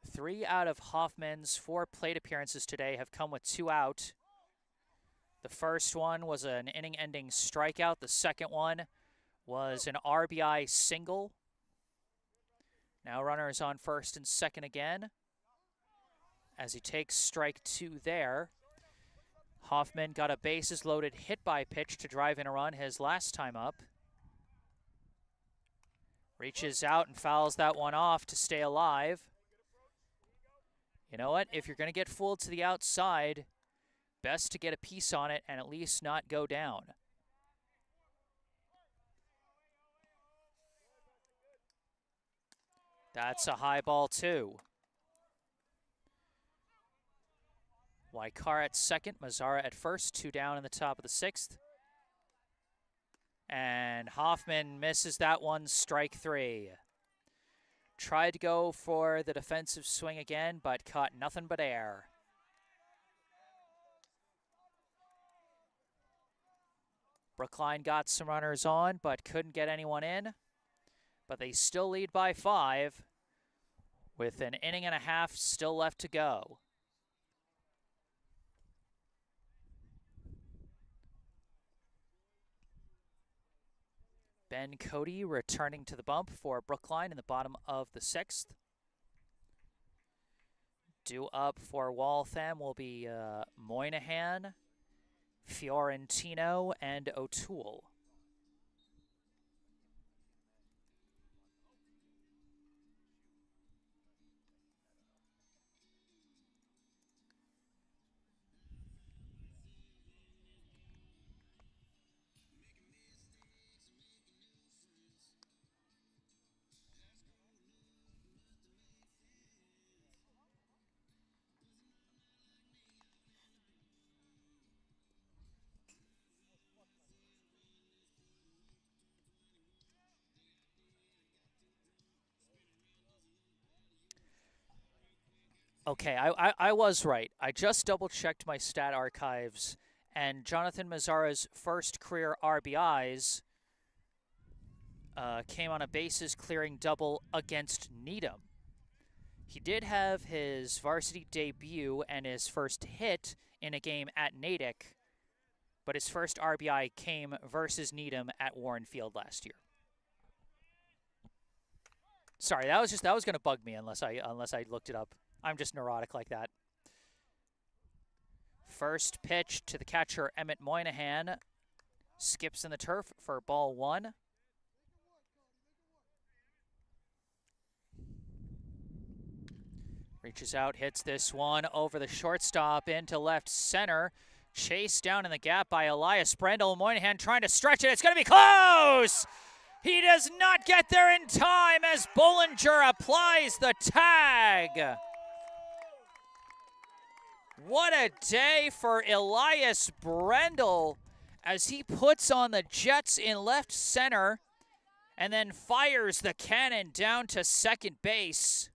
3 out of Hoffman's 4 plate appearances today have come with 2 out. The first one was an inning-ending strikeout. The second one was an RBI single. Now runners on first and second again as he takes strike 2 there. Hoffman got a bases-loaded hit-by pitch to drive in a run his last time up. Reaches out and fouls that one off to stay alive. You know what? If you're going to get fooled to the outside, best to get a piece on it and at least not go down. That's a high ball, too. Carr at second, Mazzara at first, 2 down in the top of the 6th. And Hoffman misses that one, strike 3. Tried to go for the defensive swing again, but caught nothing but air. Brookline got some runners on, but couldn't get anyone in. But they still lead by 5, with an inning and a half still left to go. Ben Cody returning to the bump for Brookline in the bottom of the 6th. Due up for Waltham will be Moynihan, Fiorentino, and O'Toole. Okay, I was right. I just double-checked my stat archives, and Jonathan Mazzara's first career RBIs came on a bases-clearing double against Needham. He did have his varsity debut and his first hit in a game at Natick, but his first RBI came versus Needham at Warren Field last year. Sorry, that was going to bug me unless I looked it up. I'm just neurotic like that. First pitch to the catcher, Emmett Moynihan. Skips in the turf for ball 1. Reaches out, hits this one over the shortstop into left center. Chased down in the gap by Elias Brendel. Moynihan trying to stretch it. It's going to be close! He does not get there in time as Bollinger applies the tag. What a day for Elias Brendel as he puts on the Jets in left center and then fires the cannon down to second base.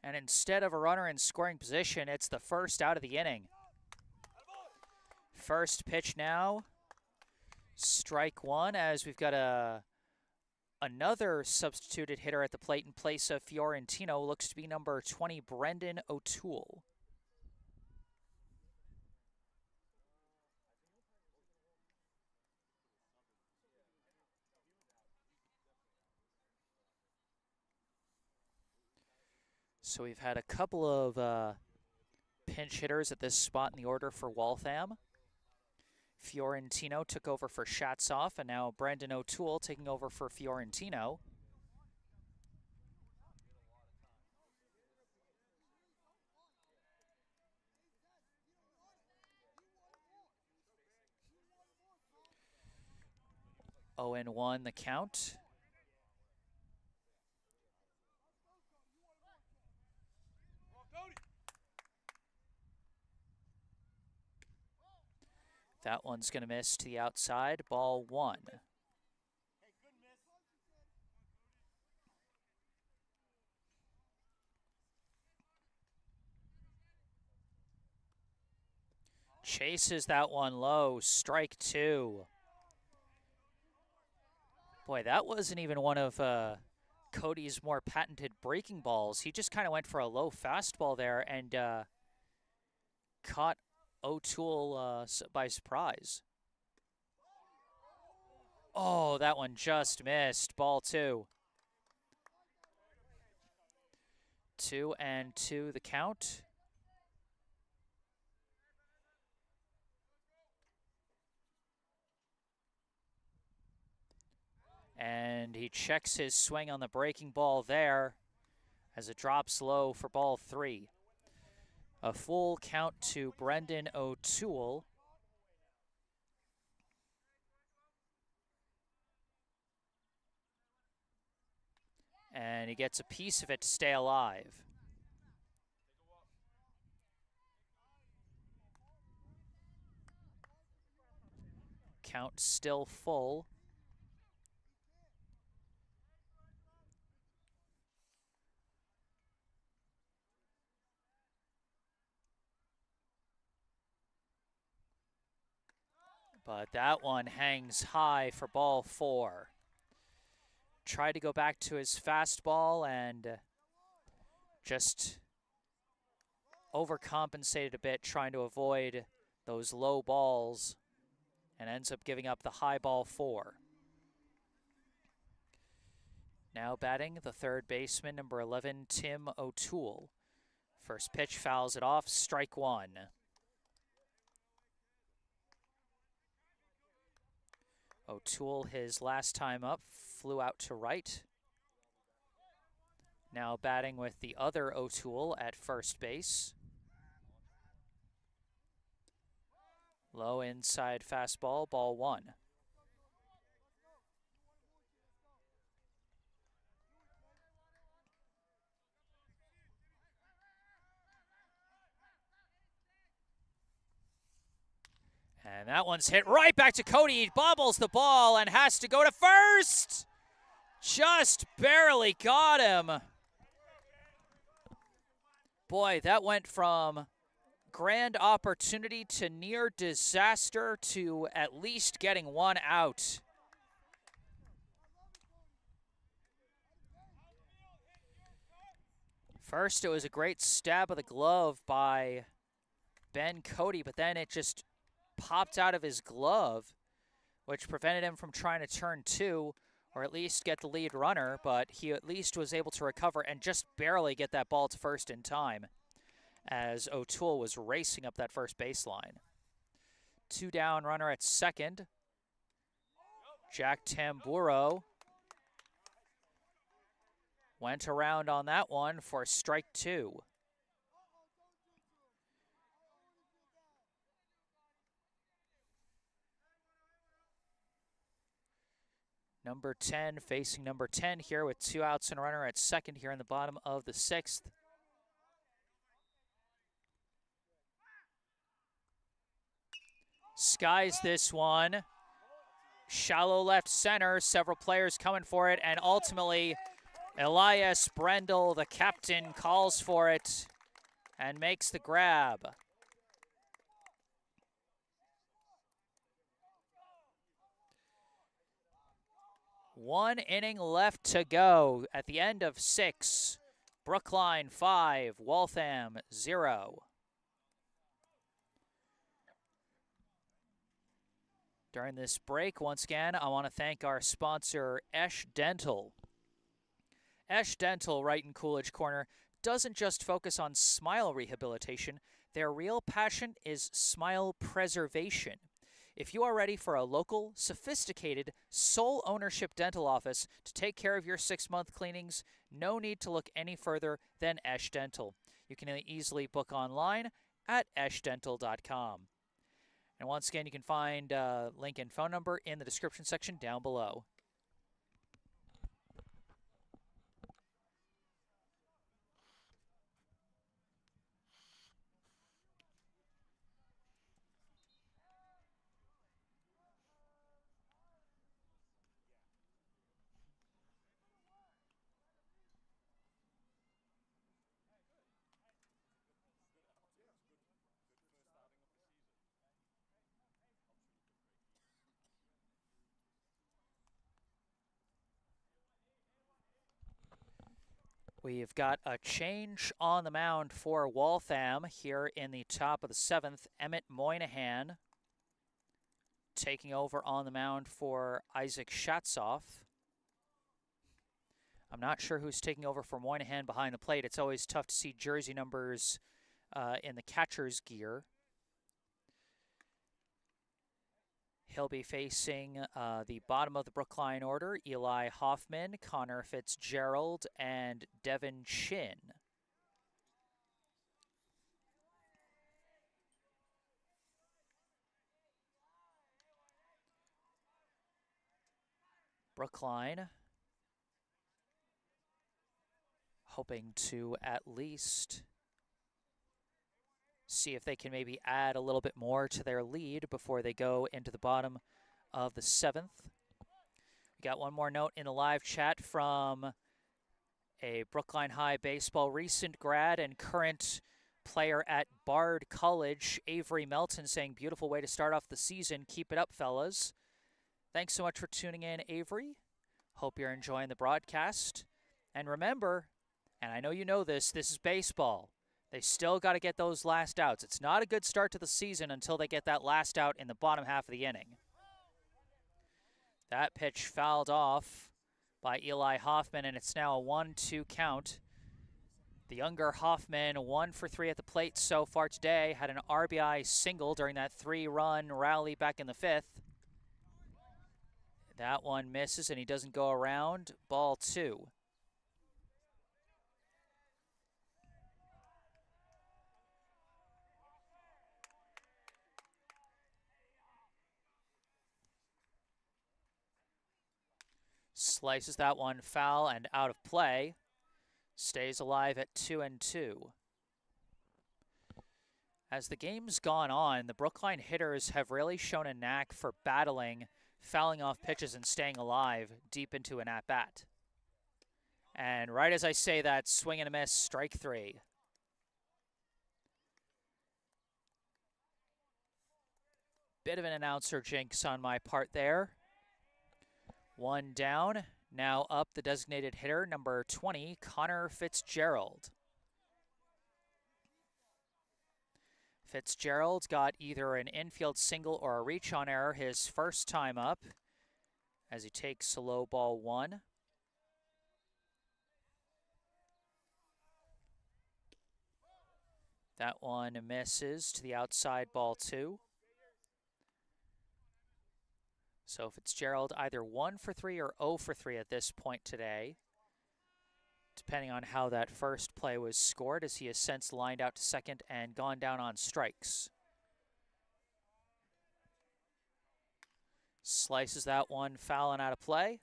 And instead of a runner in scoring position, it's the first out of the inning. First pitch now. Strike 1 as we've got another substituted hitter at the plate in place of Fiorentino. Looks to be number 20, Brendan O'Toole. So we've had a couple of pinch hitters at this spot in the order for Waltham. Fiorentino took over for Shatsoff, and now Brendan O'Toole taking over for Fiorentino. Oh, and 1 the count. That one's going to miss to the outside. Ball 1. Chases that one low. Strike 2. Boy, that wasn't even one of Cody's more patented breaking balls. He just kind of went for a low fastball there and caught O'Toole by surprise. Oh, that one just missed. Ball 2. 2-2 the count. And he checks his swing on the breaking ball there as it drops low for ball 3. A full count to Brendan O'Toole. And he gets a piece of it to stay alive. Count still full. But that one hangs high for ball 4. Tried to go back to his fastball and just overcompensated a bit, trying to avoid those low balls, and ends up giving up the high ball 4. Now batting the third baseman, number 11, Tim O'Toole. First pitch fouls it off, strike 1. O'Toole, his last time up, flew out to right. Now batting with the other O'Toole at first base. Low inside fastball, ball 1. And that one's hit right back to Cody. He bobbles the ball and has to go to first. Just barely got him. Boy, that went from grand opportunity to near disaster to at least getting one out. First, it was a great stab of the glove by Ben Cody, but then it just popped out of his glove, which prevented him from trying to turn two, or at least get the lead runner, but he at least was able to recover and just barely get that ball to first in time as O'Toole was racing up that first baseline. 2 down runner at second. Jack Tamburo went around on that one for strike 2. Number 10 facing number 10 here with 2 outs and a runner at second here in the bottom of the 6th. Skies this one. Shallow left center, several players coming for it, and ultimately Elias Brendel, the captain, calls for it and makes the grab. One inning left to go at the end of 6. Brookline 5, Waltham 0. During this break, once again, I want to thank our sponsor, Esh Dental. Esh Dental, right in Coolidge Corner, doesn't just focus on smile rehabilitation. Their real passion is smile preservation. If you are ready for a local, sophisticated, sole ownership dental office to take care of your 6-month cleanings, no need to look any further than Esh Dental. You can easily book online at eshdental.com. And once again, you can find link and phone number in the description section down below. We've got a change on the mound for Waltham here in the top of the 7th. Emmett Moynihan taking over on the mound for Isaac Schatzoff. I'm not sure who's taking over for Moynihan behind the plate. It's always tough to see jersey numbers in the catcher's gear. He'll be facing the bottom of the Brookline order, Eli Hoffman, Connor Fitzgerald, and Devin Chin. Brookline hoping to at least see if they can maybe add a little bit more to their lead before they go into the bottom of the 7th. We got one more note in the live chat from a Brookline High baseball recent grad and current player at Bard College, Avery Melton, saying, beautiful way to start off the season. Keep it up, fellas. Thanks so much for tuning in, Avery. Hope you're enjoying the broadcast. And remember, and I know you know this is baseball. They still got to get those last outs. It's not a good start to the season until they get that last out in the bottom half of the inning. That pitch fouled off by Eli Hoffman, and it's now a 1-2 count. The younger Hoffman, 1 for 3 at the plate so far today, had an RBI single during that 3-run rally back in the 5th. That one misses, and he doesn't go around. Ball 2. Slices that one foul and out of play. Stays alive at 2-2. As the game's gone on, the Brookline hitters have really shown a knack for battling, fouling off pitches, and staying alive deep into an at-bat. And right as I say that, swing and a miss, strike 3. Bit of an announcer jinx on my part there. One down. Now up the designated hitter, number 20, Connor Fitzgerald. Fitzgerald got either an infield single or a reach on error his first time up as he takes a low ball one. That one misses to the outside, ball two. So Fitzgerald either 1 for 3 or 0 for 3 at this point today, depending on how that first play was scored, as he has since lined out to second and gone down on strikes. Slices that one foul and out of play.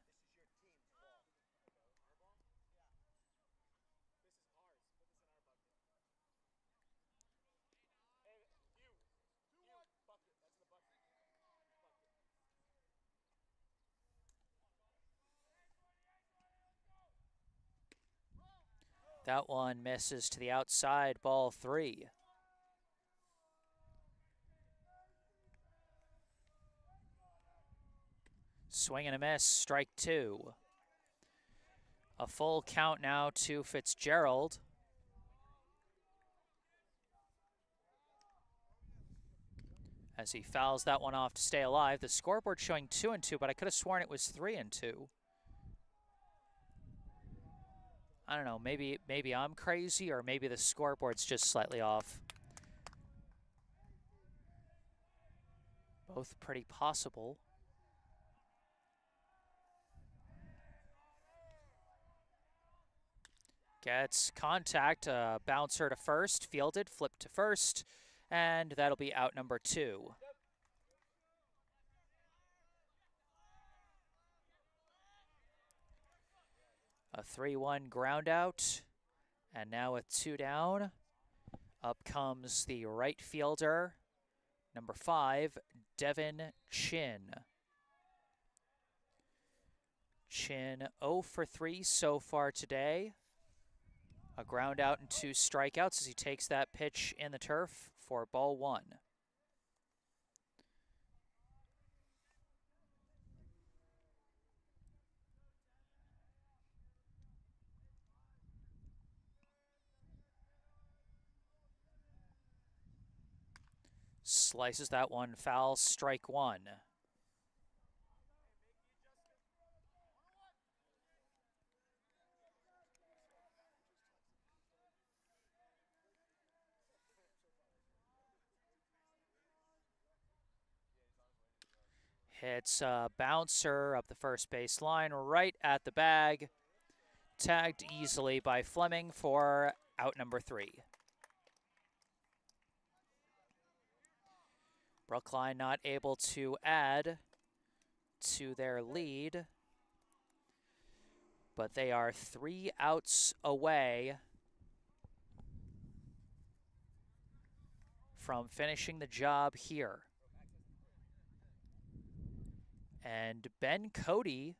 That one misses to the outside, ball three. Swing and a miss, strike two. A full count now to Fitzgerald. As he fouls that one off to stay alive. The scoreboard showing 2-2, but I could have sworn it was 3-2. I don't know, maybe I'm crazy, or maybe the scoreboard's just slightly off. Both pretty possible. Gets contact, bouncer to first, fielded, flipped to first, and that'll be out number two. A 3-1 ground out, and now with two down, up comes the right fielder, number 5, Devin Chin. Chin 0 for 3 so far today. A ground out and 2 strikeouts as he takes that pitch in the turf for ball one. Slices that one foul, strike one. Hits a bouncer up the first base line, right at the bag. Tagged easily by Fleming for out number 3. Brookline not able to add to their lead, but they are 3 outs away from finishing the job here. And Ben Cody,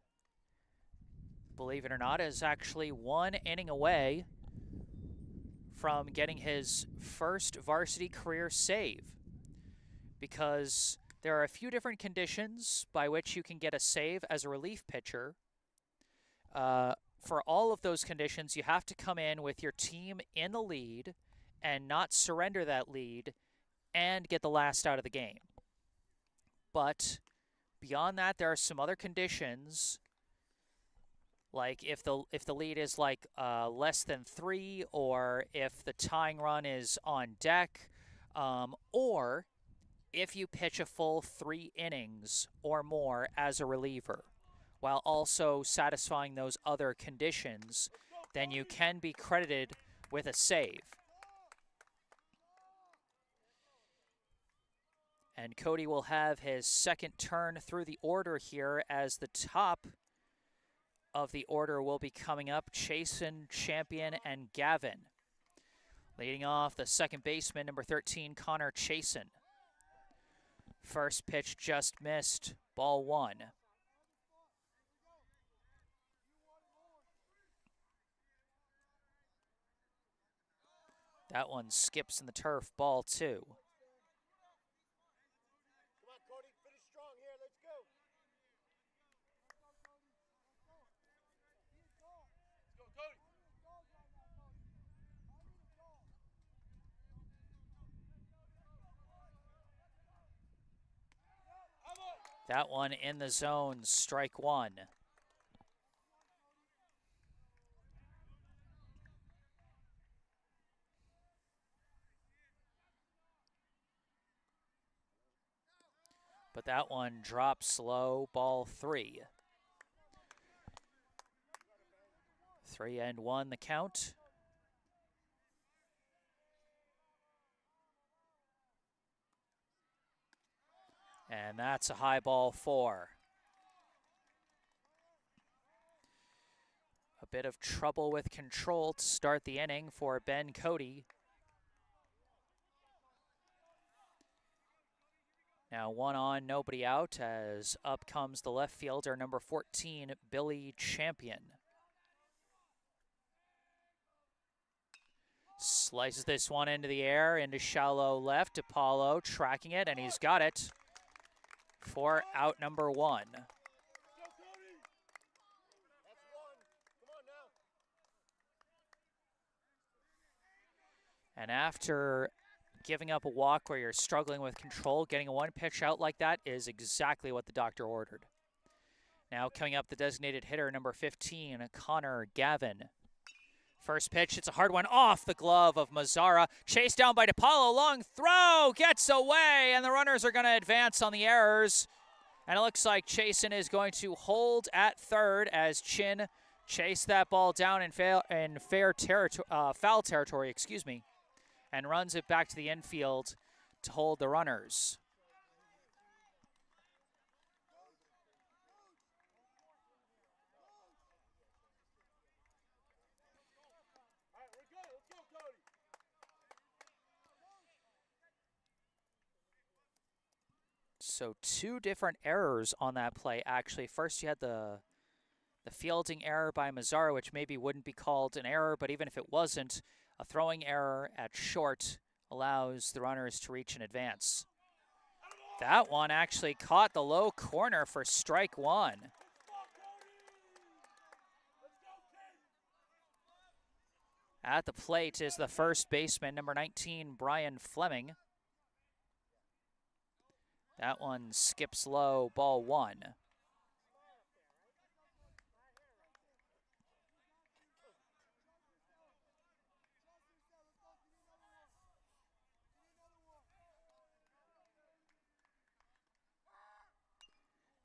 believe it or not, is actually 1 inning away from getting his first varsity career save, because there are a few different conditions by which you can get a save as a relief pitcher. For all of those conditions, you have to come in with your team in the lead and not surrender that lead and get the last out of the game. But beyond that, there are some other conditions, like if the lead is like less than 3, or if the tying run is on deck, or if you pitch a full 3 innings or more as a reliever, while also satisfying those other conditions, then you can be credited with a save. And Cody will have his second turn through the order here, as the top of the order will be coming up: Chasen, Champion, and Gavin. Leading off, the second baseman, number 13, Connor Chasen. First pitch just missed, ball one. That one skips in the turf, ball two. That one in the zone, strike one. But that one drops low, ball three. 3-1 the count. And that's a high ball four. A bit of trouble with control to start the inning for Ben Cody. Now 1 on, nobody out, as up comes the left fielder, number 14, Billy Champion. Slices this one into the air, into shallow left. Apollo tracking it, and he's got it for out number one. And after giving up a walk where you're struggling with control, getting a one pitch out like that is exactly what the doctor ordered. Now coming up, the designated hitter, number 15, Connor Gavin. First pitch, it's a hard one off the glove of Mazzara. Chased down by DePaulo, long throw, gets away, and the runners are going to advance on the errors. And it looks like Chasen is going to hold at third as Chin chased that ball down in foul territory, and runs it back to the infield to hold the runners. So two different errors on that play, actually. First, you had the fielding error by Mazzara, which maybe wouldn't be called an error, but even if it wasn't, a throwing error at short allows the runners to reach and advance. That one actually caught the low corner for strike one. At the plate is the first baseman, number 19, Brian Fleming. That one skips low, ball one.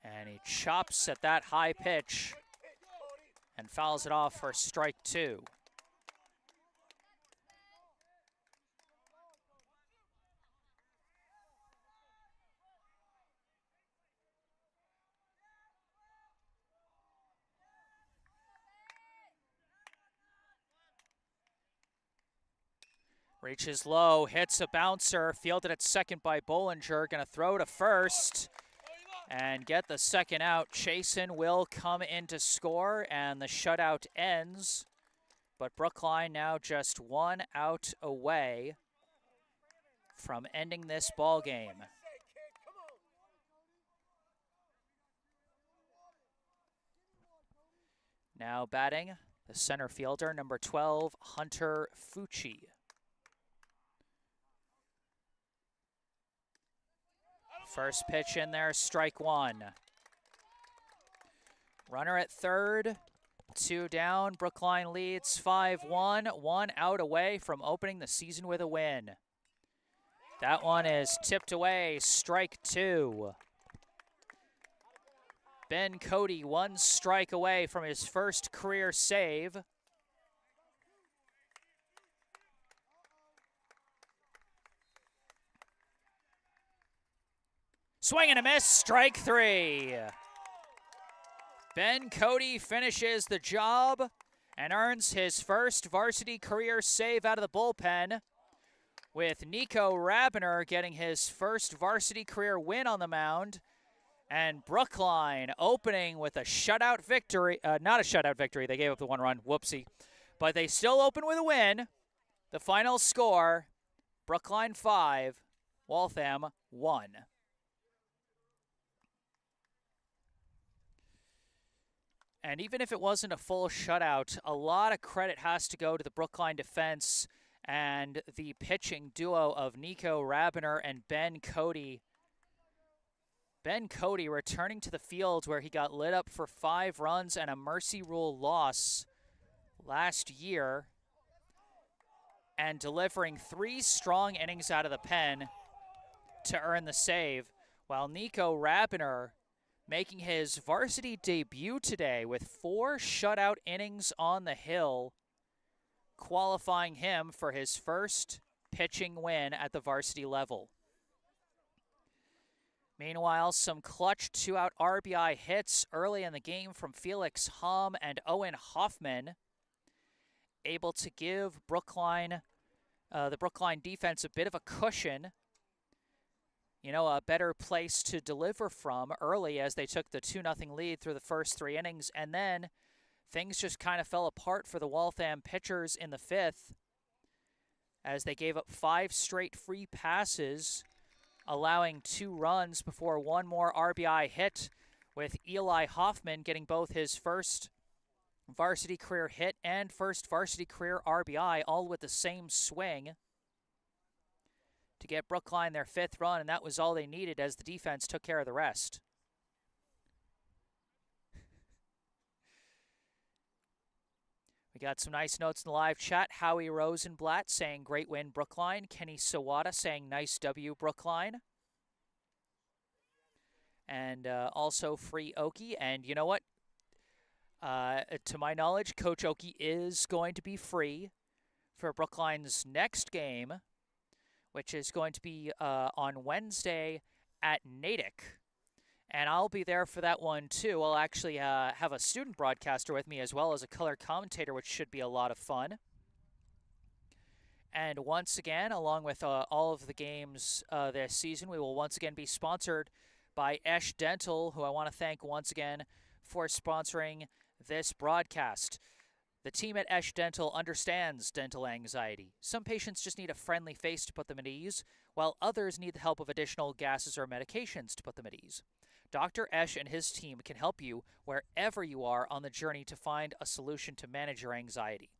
And he chops at that high pitch and fouls it off for strike two. Reaches low, hits a bouncer, fielded at second by Bollinger, gonna throw to first and get the second out. Chasen will come in to score, and the shutout ends. But Brookline now just 1 out away from ending this ball game. Now batting, the center fielder, number 12, Hunter Fucci. First pitch in there, strike one. Runner at third, 2 down. Brookline leads 5-1, 1 out away from opening the season with a win. That one is tipped away, strike two. Ben Cody 1 strike away from his first career save. Swing and a miss, strike three. Ben Cody finishes the job and earns his first varsity career save out of the bullpen, with Nico Rabiner getting his first varsity career win on the mound, and Brookline opening with a shutout victory. Not a shutout victory, they gave up the 1 run, whoopsie. But they still open with a win. The final score, Brookline 5, Waltham 1. And even if it wasn't a full shutout, a lot of credit has to go to the Brookline defense and the pitching duo of Nico Rabiner and Ben Cody. Ben Cody returning to the field where he got lit up for 5 runs and a mercy rule loss last year, and delivering 3 strong innings out of the pen to earn the save, while Nico Rabiner making his varsity debut today with 4 shutout innings on the hill, qualifying him for his first pitching win at the varsity level. Meanwhile, some clutch 2-out RBI hits early in the game from Felix Hom and Owen Hoffman, able to give the Brookline defense a bit of a cushion, a better place to deliver from early as they took the 2-0 lead through the first 3 innings, and then things just kind of fell apart for the Waltham pitchers in the 5th as they gave up 5 straight free passes, allowing 2 runs before 1 more RBI hit, with Eli Hoffman getting both his first varsity career hit and first varsity career RBI, all with the same swing, to get Brookline their 5th run, and that was all they needed as the defense took care of the rest. We got some nice notes in the live chat. Howie Rosenblatt saying great win Brookline. Kenny Sawada saying nice W Brookline. And also free Oki. And you know what? To my knowledge, Coach Oki is going to be free for Brookline's next game, which is going to be on Wednesday at Natick. And I'll be there for that one, too. I'll actually have a student broadcaster with me as well as a color commentator, which should be a lot of fun. And once again, along with all of the games this season, we will once again be sponsored by Esch Dental, who I want to thank once again for sponsoring this broadcast. The team at Esch Dental understands dental anxiety. Some patients just need a friendly face to put them at ease, while others need the help of additional gases or medications to put them at ease. Dr. Esch and his team can help you wherever you are on the journey to find a solution to manage your anxiety.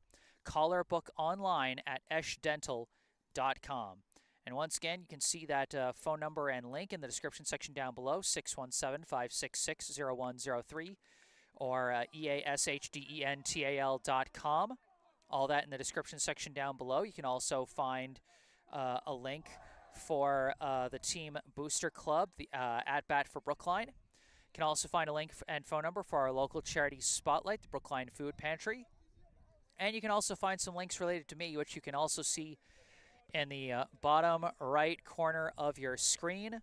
Call or book online at eschdental.com. And once again, you can see that phone number and link in the description section down below, 617-566-0103, or eashdental.com. All that in the description section down below. You can also find a link for the team booster club, the at bat for Brookline. You can also find a link and phone number for our local charity spotlight, the Brookline Food Pantry. And you can also find some links related to me, which you can also see in the bottom right corner of your screen.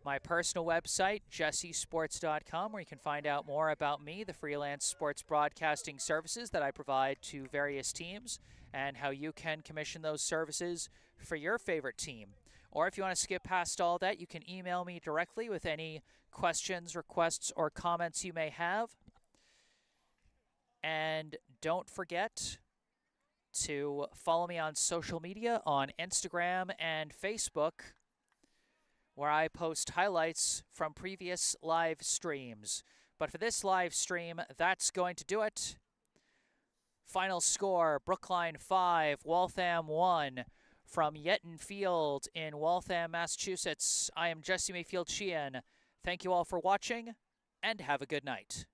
My personal website, jessesports.com, where you can find out more about me, the freelance sports broadcasting services that I provide to various teams, and how you can commission those services for your favorite team. Or if you want to skip past all that, you can email me directly with any questions, requests, or comments you may have. And don't forget to follow me on social media on Instagram and Facebook, where I post highlights from previous live streams. But for this live stream, that's going to do it. Final score, Brookline 5, Waltham 1, from Yetton Field in Waltham, Massachusetts. I am Jesse Mayfield-Sheehan. Thank you all for watching, and have a good night.